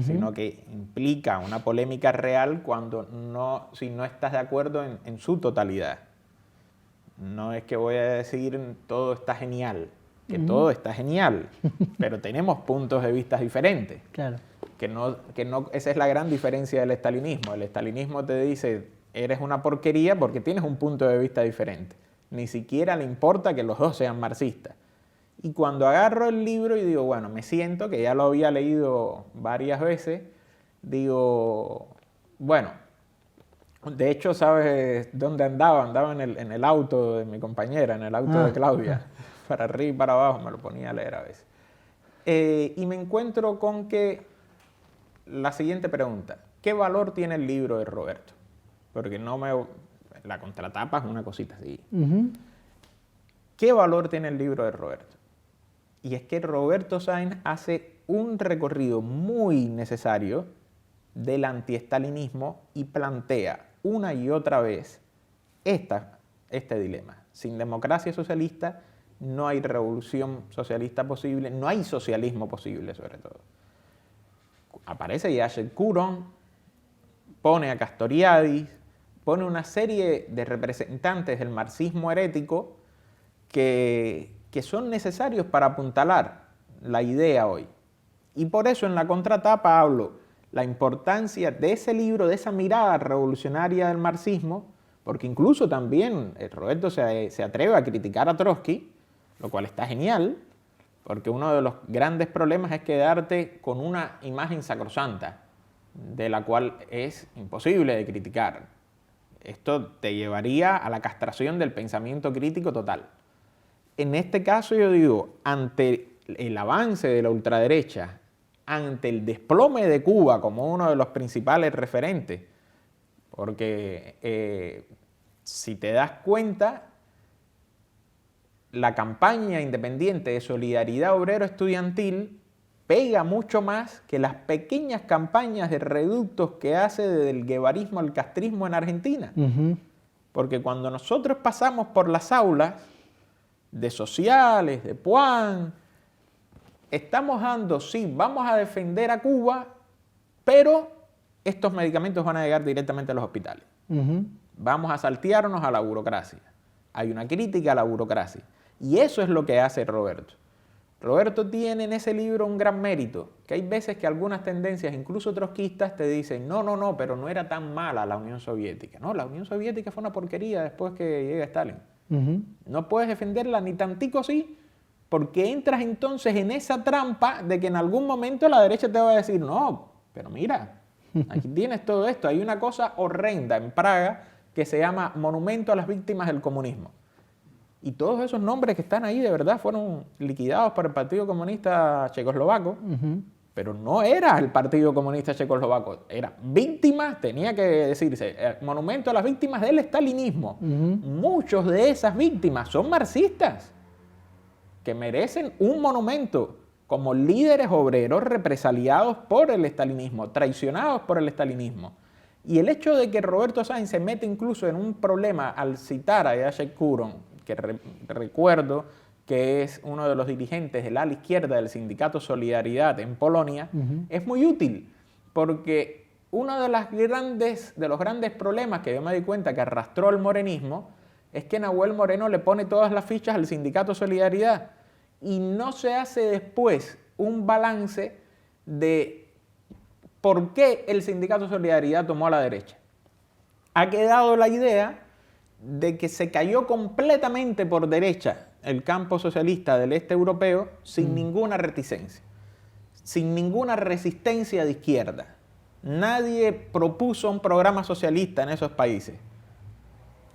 sino que implica una polémica real si no estás de acuerdo en su totalidad. No es que voy a decir todo está genial, que todo está genial, pero tenemos puntos de vista diferentes. Claro. Esa es la gran diferencia del estalinismo. El estalinismo te dice, eres una porquería porque tienes un punto de vista diferente. Ni siquiera le importa que los dos sean marxistas. Y cuando agarro el libro y digo, bueno, me siento, que ya lo había leído varias veces, digo, bueno, de hecho, ¿sabes dónde andaba? Andaba en el auto de mi compañera, en el auto de Claudia, para arriba y para abajo, me lo ponía a leer a veces. Y me encuentro con la siguiente pregunta, ¿qué valor tiene el libro de Roberto? Porque la contratapa es una cosita así. ¿Qué valor tiene el libro de Roberto? Y es que Roberto Sáenz hace un recorrido muy necesario del antiestalinismo y plantea una y otra vez este dilema. Sin democracia socialista no hay revolución socialista posible, no hay socialismo posible sobre todo. Aparece Yasser Couron, pone a Castoriadis, pone una serie de representantes del marxismo herético que son necesarios para apuntalar la idea hoy. Y por eso en la contratapa hablo la importancia de ese libro, de esa mirada revolucionaria del marxismo, porque incluso también Roberto se atreve a criticar a Trotsky, lo cual está genial, porque uno de los grandes problemas es quedarte con una imagen sacrosanta, de la cual es imposible de criticar. Esto te llevaría a la castración del pensamiento crítico total. En este caso yo digo, ante el avance de la ultraderecha, ante el desplome de Cuba como uno de los principales referentes, porque si te das cuenta, la campaña independiente de solidaridad obrero estudiantil pega mucho más que las pequeñas campañas de reductos que hace desde el guevarismo al castrismo en Argentina. Porque cuando nosotros pasamos por las aulas de sociales, de Puan, estamos dando, sí, vamos a defender a Cuba, pero estos medicamentos van a llegar directamente a los hospitales. Vamos a saltearnos a la burocracia. Hay una crítica a la burocracia. Y eso es lo que hace Roberto. Roberto tiene en ese libro un gran mérito, que hay veces que algunas tendencias, incluso trotskistas, te dicen, no, pero no era tan mala la Unión Soviética. No, la Unión Soviética fue una porquería después que llega Stalin. No puedes defenderla ni tantico así, porque entras entonces en esa trampa de que en algún momento la derecha te va a decir, no, pero mira, aquí tienes todo esto. Hay una cosa horrenda en Praga que se llama Monumento a las Víctimas del Comunismo. Y todos esos nombres que están ahí de verdad fueron liquidados por el Partido Comunista Checoslovaco, pero no era el Partido Comunista Checoslovaco, era víctimas, tenía que decirse, monumento a las víctimas del estalinismo. Muchos de esas víctimas son marxistas, que merecen un monumento como líderes obreros represaliados por el estalinismo, traicionados por el estalinismo. Y el hecho de que Roberto Sáenz se mete incluso en un problema al citar a Jacek Kuron, que recuerdo que es uno de los dirigentes del ala izquierda del sindicato Solidaridad en Polonia, es muy útil, porque uno de los grandes problemas que yo me di cuenta que arrastró el morenismo es que Nahuel Moreno le pone todas las fichas al sindicato Solidaridad y no se hace después un balance de por qué el sindicato Solidaridad tomó a la derecha. Ha quedado la idea de que se cayó completamente por derecha el campo socialista del este europeo sin ninguna reticencia, sin ninguna resistencia de izquierda. Nadie propuso un programa socialista en esos países.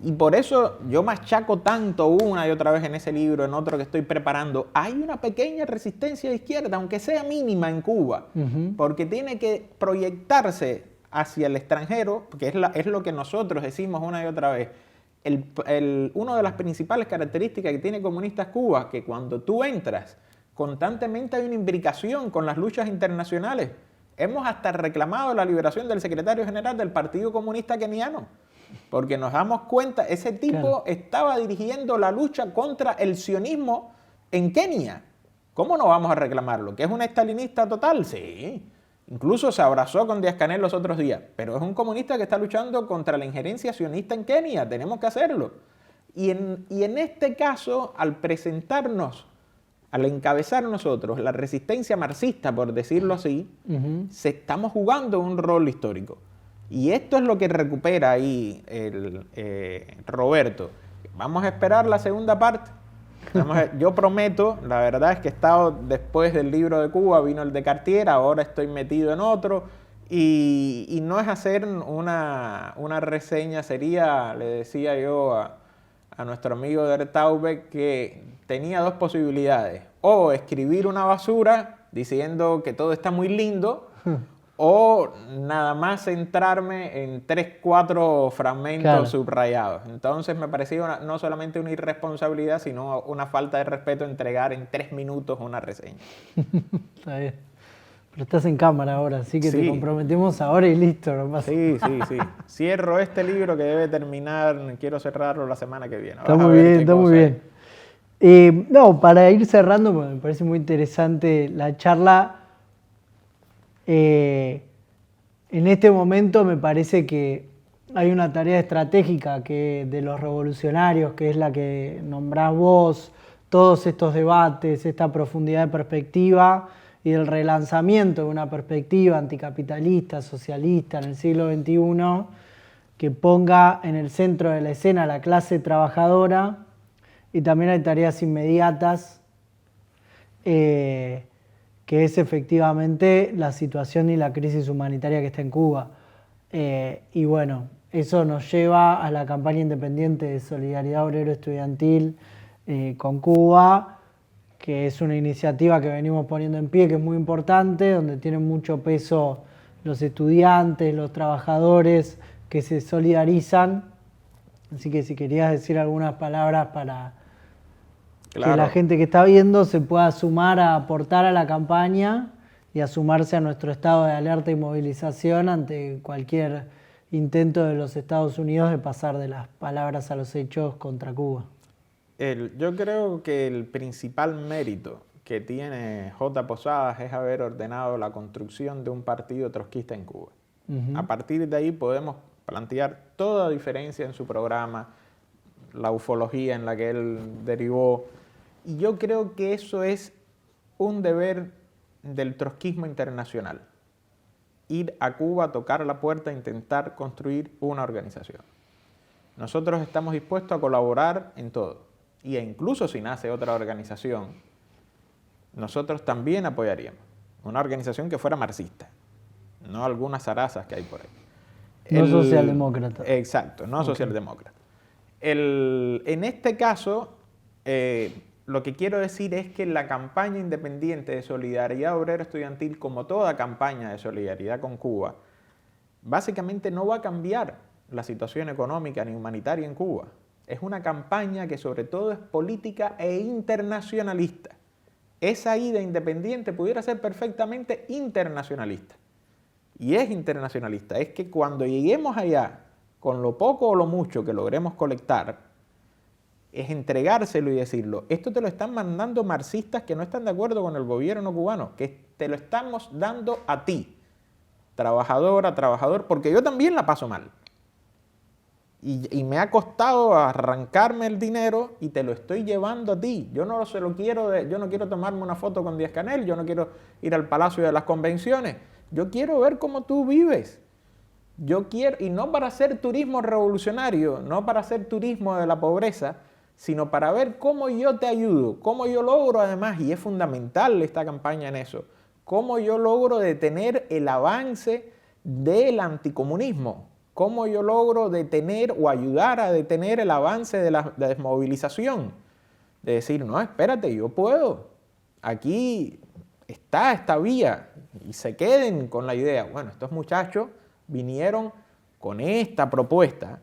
Y por eso yo machaco tanto una y otra vez en ese libro, en otro que estoy preparando. Hay una pequeña resistencia de izquierda, aunque sea mínima en Cuba, porque tiene que proyectarse hacia el extranjero, que es lo que nosotros decimos una y otra vez. Una de las principales características que tiene Comunistas Cuba, que cuando tú entras, constantemente hay una imbricación con las luchas internacionales. Hemos hasta reclamado la liberación del secretario general del Partido Comunista Keniano, porque nos damos cuenta, ese tipo estaba dirigiendo la lucha contra el sionismo en Kenia. ¿Cómo no vamos a reclamarlo? ¿Que es un estalinista total? Sí. Incluso se abrazó con Díaz-Canel los otros días, pero es un comunista que está luchando contra la injerencia sionista en Kenia, tenemos que hacerlo. Y en este caso, al presentarnos, al encabezar nosotros la resistencia marxista, por decirlo así, estamos jugando un rol histórico. Y esto es lo que recupera ahí Roberto. Vamos a esperar la segunda parte. Yo prometo, la verdad es que he estado después del libro de Cuba, vino el de Cartier, ahora estoy metido en otro, y no es hacer una reseña, sería, le decía yo a nuestro amigo Dertaube, que tenía dos posibilidades, o escribir una basura diciendo que todo está muy lindo, o nada más centrarme en 3, 4 fragmentos subrayados. Entonces me parecía no solamente una irresponsabilidad, sino una falta de respeto entregar en 3 minutos una reseña. Está bien. Pero estás en cámara ahora, así que te comprometemos ahora y listo. No pasa. Sí. Cierro este libro que debe terminar, quiero cerrarlo la semana que viene. Está muy bien. No, para ir cerrando, me parece muy interesante la charla. En este momento me parece que hay una tarea estratégica que de los revolucionarios, que es la que nombrás vos, todos estos debates, esta profundidad de perspectiva y el relanzamiento de una perspectiva anticapitalista, socialista en el siglo XXI, que ponga en el centro de la escena a la clase trabajadora, y también hay tareas inmediatas, que es efectivamente la situación y la crisis humanitaria que está en Cuba. Y bueno, eso nos lleva a la campaña independiente de Solidaridad Obrero Estudiantil con Cuba, que es una iniciativa que venimos poniendo en pie, que es muy importante, donde tienen mucho peso los estudiantes, los trabajadores que se solidarizan. Así que si querías decir algunas palabras para que la gente que está viendo se pueda sumar a aportar a la campaña y a sumarse a nuestro estado de alerta y movilización ante cualquier intento de los Estados Unidos de pasar de las palabras a los hechos contra Cuba. Yo creo que el principal mérito que tiene J. Posadas es haber ordenado la construcción de un partido trotskista en Cuba. A partir de ahí podemos plantear toda diferencia en su programa, la ufología en la que él derivó. Y yo creo que eso es un deber del trotskismo internacional. Ir a Cuba, tocar la puerta e intentar construir una organización. Nosotros estamos dispuestos a colaborar en todo. E incluso si nace otra organización, nosotros también apoyaríamos. Una organización que fuera marxista, no algunas zarazas que hay por ahí. No socialdemócrata. Exacto, no socialdemócrata. En este caso, lo que quiero decir es que la campaña independiente de Solidaridad Obrera Estudiantil, como toda campaña de solidaridad con Cuba, básicamente no va a cambiar la situación económica ni humanitaria en Cuba. Es una campaña que sobre todo es política e internacionalista. Esa ida independiente pudiera ser perfectamente internacionalista. Y es internacionalista. Es que cuando lleguemos allá, con lo poco o lo mucho que logremos colectar, es entregárselo y decirlo. Esto te lo están mandando marxistas que no están de acuerdo con el gobierno cubano, que te lo estamos dando a ti, trabajadora, trabajador, porque yo también la paso mal. Y me ha costado arrancarme el dinero y te lo estoy llevando a ti. Yo no quiero tomarme una foto con Díaz-Canel, yo no quiero ir al Palacio de las Convenciones. Yo quiero ver cómo tú vives. Yo quiero, y no para hacer turismo revolucionario, no para hacer turismo de la pobreza, sino para ver cómo yo te ayudo, cómo yo logro además, y es fundamental esta campaña en eso, cómo yo logro detener el avance del anticomunismo, cómo yo logro detener o ayudar a detener el avance de la desmovilización. De decir, no, espérate, yo puedo. Aquí está esta vía. Y se queden con la idea, bueno, estos muchachos vinieron con esta propuesta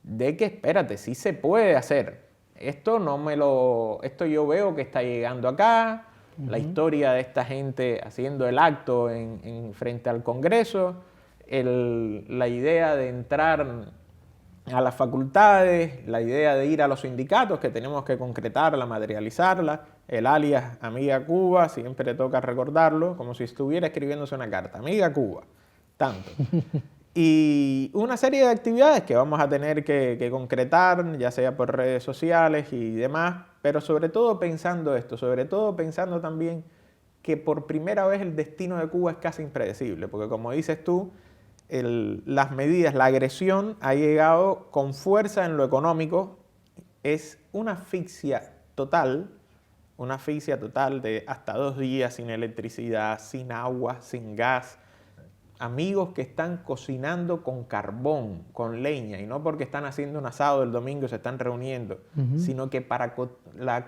de que, espérate, sí se puede hacer. Esto yo veo que está llegando acá, la historia de esta gente haciendo el acto frente al Congreso, la idea de entrar a las facultades, la idea de ir a los sindicatos, que tenemos que concretarla, materializarla, el alias Amiga Cuba, siempre toca recordarlo, como si estuviera escribiéndose una carta, Amiga Cuba, tanto. Y una serie de actividades que vamos a tener que concretar, ya sea por redes sociales y demás, pero sobre todo pensando esto, sobre todo pensando también que por primera vez el destino de Cuba es casi impredecible, porque como dices tú, las medidas, la agresión ha llegado con fuerza en lo económico, es una asfixia total de hasta 2 días sin electricidad, sin agua, sin gas, amigos que están cocinando con carbón, con leña, y no porque están haciendo un asado el domingo y se están reuniendo, sino que para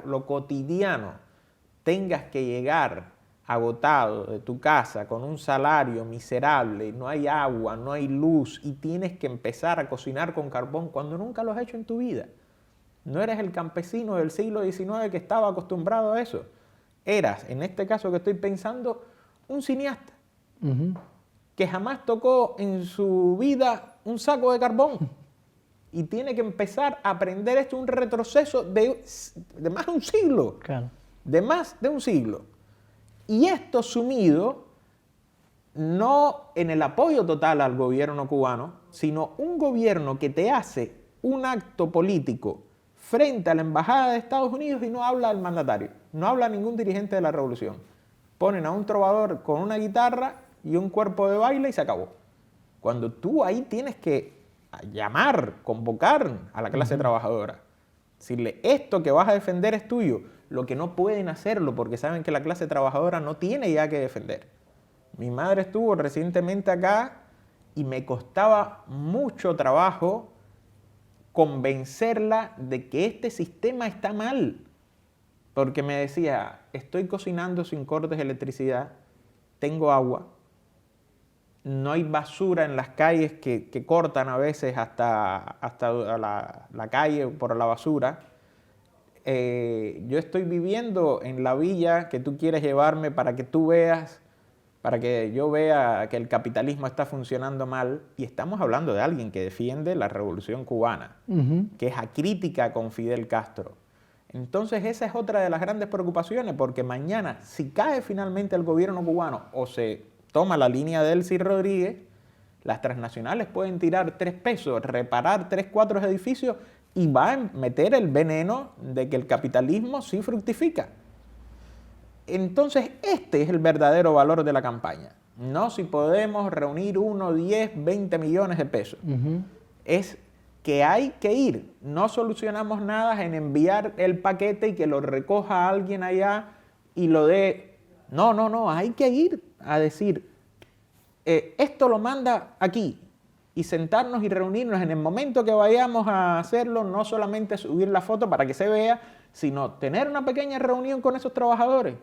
lo cotidiano tengas que llegar agotado de tu casa con un salario miserable, no hay agua, no hay luz y tienes que empezar a cocinar con carbón cuando nunca lo has hecho en tu vida. No eres el campesino del siglo XIX que estaba acostumbrado a eso. Eras, en este caso que estoy pensando, un cineasta que jamás tocó en su vida un saco de carbón y tiene que empezar a aprender esto, un retroceso de más de un siglo. Claro. De más de un siglo. Y esto sumido no en el apoyo total al gobierno cubano, sino un gobierno que te hace un acto político frente a la embajada de Estados Unidos y no habla al mandatario, no habla a ningún dirigente de la revolución. Ponen a un trovador con una guitarra y un cuerpo de baile y se acabó. Cuando tú ahí tienes que llamar, convocar a la clase trabajadora, decirle, esto que vas a defender es tuyo, lo que no pueden hacerlo porque saben que la clase trabajadora no tiene ya que defender. Mi madre estuvo recientemente acá y me costaba mucho trabajo convencerla de que este sistema está mal. Porque me decía, estoy cocinando sin cortes de electricidad, tengo agua, no hay basura en las calles que cortan a veces hasta la calle por la basura. Yo estoy viviendo en la villa que tú quieres llevarme para que tú veas, para que yo vea que el capitalismo está funcionando mal. Y estamos hablando de alguien que defiende la revolución cubana, que es acrítica con Fidel Castro. Entonces esa es otra de las grandes preocupaciones, porque mañana, si cae finalmente el gobierno cubano o se toma la línea de Elcy Rodríguez, las transnacionales pueden tirar 3 pesos, reparar 3, 4 edificios y va a meter el veneno de que el capitalismo sí fructifica. Entonces este es el verdadero valor de la campaña. No si podemos reunir 1, 10, 20 millones de pesos. Es que hay que ir. No solucionamos nada en enviar el paquete y que lo recoja alguien allá y lo dé. No, hay que ir a decir, esto lo manda aquí, y sentarnos y reunirnos en el momento que vayamos a hacerlo, no solamente subir la foto para que se vea, sino tener una pequeña reunión con esos trabajadores,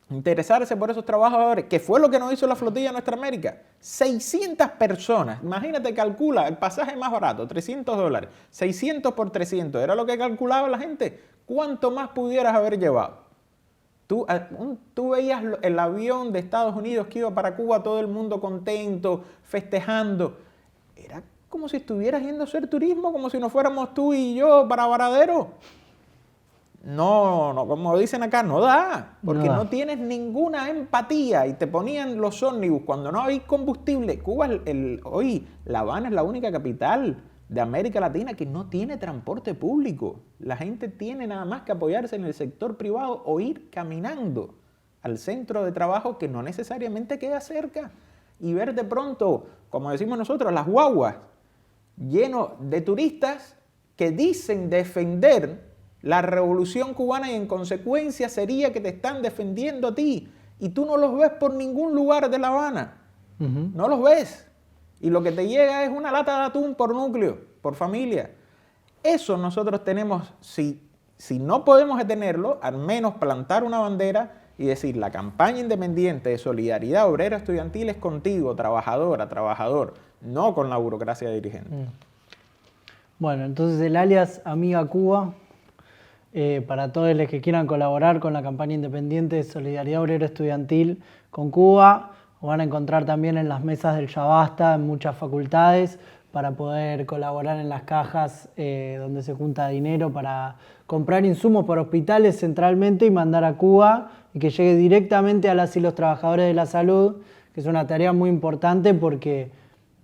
interesarse por esos trabajadores, que fue lo que nos hizo la flotilla de Nuestra América. 600 personas, imagínate, calcula el pasaje más barato, $300, 600 por 300, era lo que calculaba la gente. ¿Cuánto más pudieras haber llevado? Tú veías el avión de Estados Unidos que iba para Cuba, todo el mundo contento, festejando. Era como si estuvieras yendo a hacer turismo, como si no fuéramos tú y yo para Varadero. No, como dicen acá, no da, porque no tienes ninguna empatía y te ponían los ómnibus cuando no hay combustible. Cuba, hoy La Habana es la única capital de América Latina que no tiene transporte público. La gente tiene nada más que apoyarse en el sector privado o ir caminando al centro de trabajo, que no necesariamente queda cerca, y ver de pronto, como decimos nosotros, las guaguas llenos de turistas que dicen defender la revolución cubana y en consecuencia sería que te están defendiendo a ti, y tú no los ves por ningún lugar de La Habana. No los ves. Y lo que te llega es una lata de atún por núcleo, por familia. Eso nosotros tenemos, si no podemos detenerlo, al menos plantar una bandera y decir, la campaña independiente de solidaridad obrera estudiantil es contigo, trabajadora, trabajador, no con la burocracia dirigente. Bueno, entonces el alias Amiga Cuba, para todos los que quieran colaborar con la campaña independiente de solidaridad obrera estudiantil con Cuba, lo van a encontrar también en las mesas del Ya Basta, en muchas facultades, para poder colaborar en las cajas donde se junta dinero para comprar insumos para hospitales centralmente y mandar a Cuba y que llegue directamente a las y los trabajadores de la salud, que es una tarea muy importante porque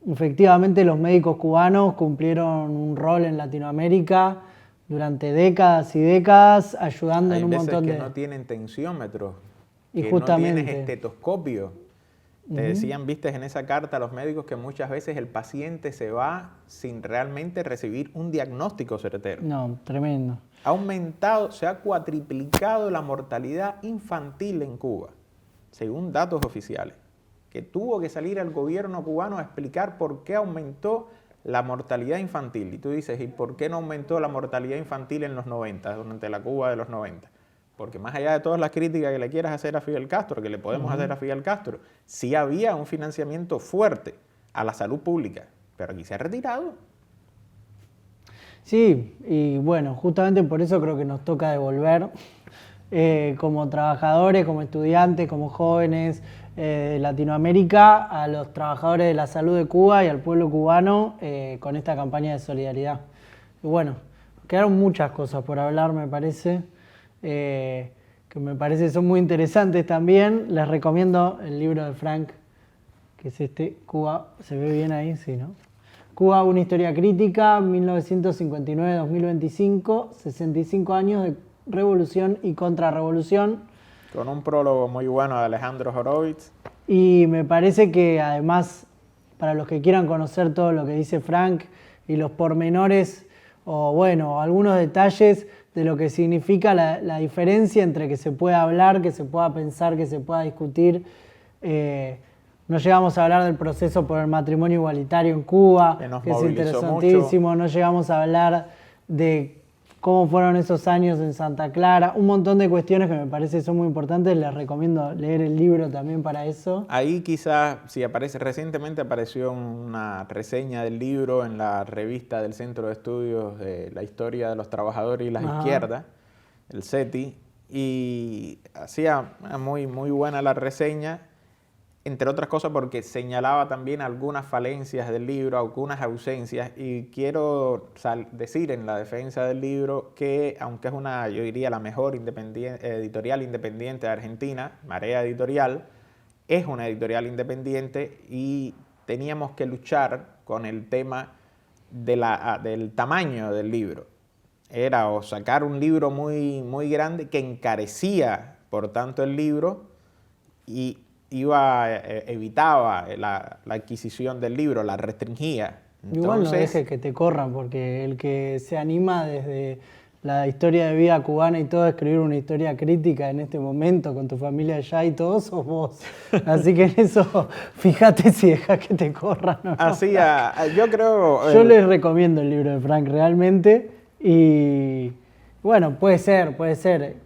efectivamente los médicos cubanos cumplieron un rol en Latinoamérica durante décadas y décadas, ayudando en un montón de... Hay veces que no tienen tensiómetros, y que justamente no tienen estetoscopio. Te decían, viste en esa carta a los médicos, que muchas veces el paciente se va sin realmente recibir un diagnóstico certero. No, tremendo. Ha aumentado, se ha cuatriplicado la mortalidad infantil en Cuba, según datos oficiales, que tuvo que salir el gobierno cubano a explicar por qué aumentó la mortalidad infantil. Y tú dices, ¿y por qué no aumentó la mortalidad infantil en los 90, durante la Cuba de los 90? Porque más allá de todas las críticas que le quieras hacer a Fidel Castro, que le podemos hacer a Fidel Castro, sí había un financiamiento fuerte a la salud pública, pero aquí se ha retirado. Sí, y bueno, justamente por eso creo que nos toca devolver como trabajadores, como estudiantes, como jóvenes de Latinoamérica, a los trabajadores de la salud de Cuba y al pueblo cubano con esta campaña de solidaridad. Y bueno, quedaron muchas cosas por hablar, me parece. Que me parece son muy interesantes también. Les recomiendo el libro de Frank, que es Cuba, ¿se ve bien ahí? Sí, ¿no? Cuba, una historia crítica, 1959-2025, 65 años de revolución y contrarrevolución. Con un prólogo muy bueno de Alejandro Horowitz. Y me parece que además, para los que quieran conocer todo lo que dice Frank y los pormenores, o bueno, algunos detalles de lo que significa la diferencia entre que se pueda hablar, que se pueda pensar, que se pueda discutir. No llegamos a hablar del proceso por el matrimonio igualitario en Cuba, que es interesantísimo. No llegamos a hablar de cómo fueron esos años en Santa Clara. Un montón de cuestiones que me parece son muy importantes. Les recomiendo leer el libro también para eso. Ahí quizás, si aparece, recientemente apareció una reseña del libro en la revista del Centro de Estudios de la Historia de los Trabajadores y las Izquierdas, el CETI, y hacía muy buena la reseña, entre otras cosas porque señalaba también algunas falencias del libro, algunas ausencias, y quiero decir en la defensa del libro que, aunque es yo diría, la mejor editorial independiente de Argentina, Marea Editorial, es una editorial independiente y teníamos que luchar con el tema del tamaño del libro. Era o sacar un libro muy grande que encarecía, por tanto, el libro y evitaba la adquisición del libro, la restringía. Entonces, igual no dejes que te corran, porque el que se anima desde la historia de vida cubana y todo a escribir una historia crítica en este momento con tu familia allá y todo, sos vos. Así que en eso, fíjate si dejas que te corran o no. Así, yo creo... Yo les recomiendo el libro de Frank realmente y... Bueno, puede ser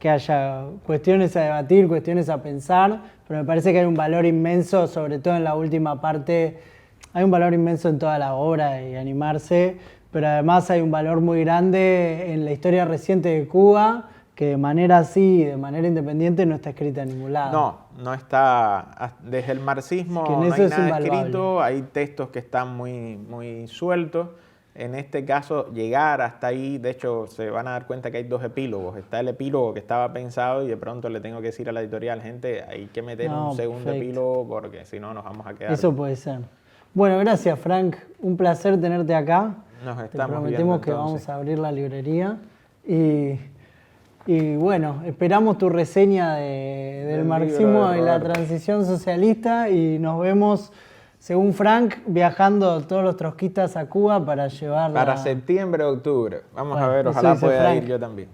que haya cuestiones a debatir, cuestiones a pensar, pero me parece que hay un valor inmenso, sobre todo en la última parte, hay un valor inmenso en toda la obra y animarse, pero además hay un valor muy grande en la historia reciente de Cuba, que de manera así, de manera independiente, no está escrita en ningún lado. No está, desde el marxismo que no hay nada escrito, hay textos que están muy sueltos. En este caso, llegar hasta ahí, de hecho, se van a dar cuenta que hay dos epílogos. Está el epílogo que estaba pensado y de pronto le tengo que decir a la editorial, gente, hay que meter un segundo epílogo porque si no nos vamos a quedar. Eso puede ser. Bueno, gracias, Frank. Un placer tenerte acá. Nos estamos Te prometemos que entonces. vamos a abrir la librería. Y bueno, esperamos tu reseña del marxismo y la transición socialista y nos vemos... Según Frank, viajando todos los trotskistas a Cuba para llevarla... Para septiembre o octubre. Vamos a ver, ojalá pueda ir yo también.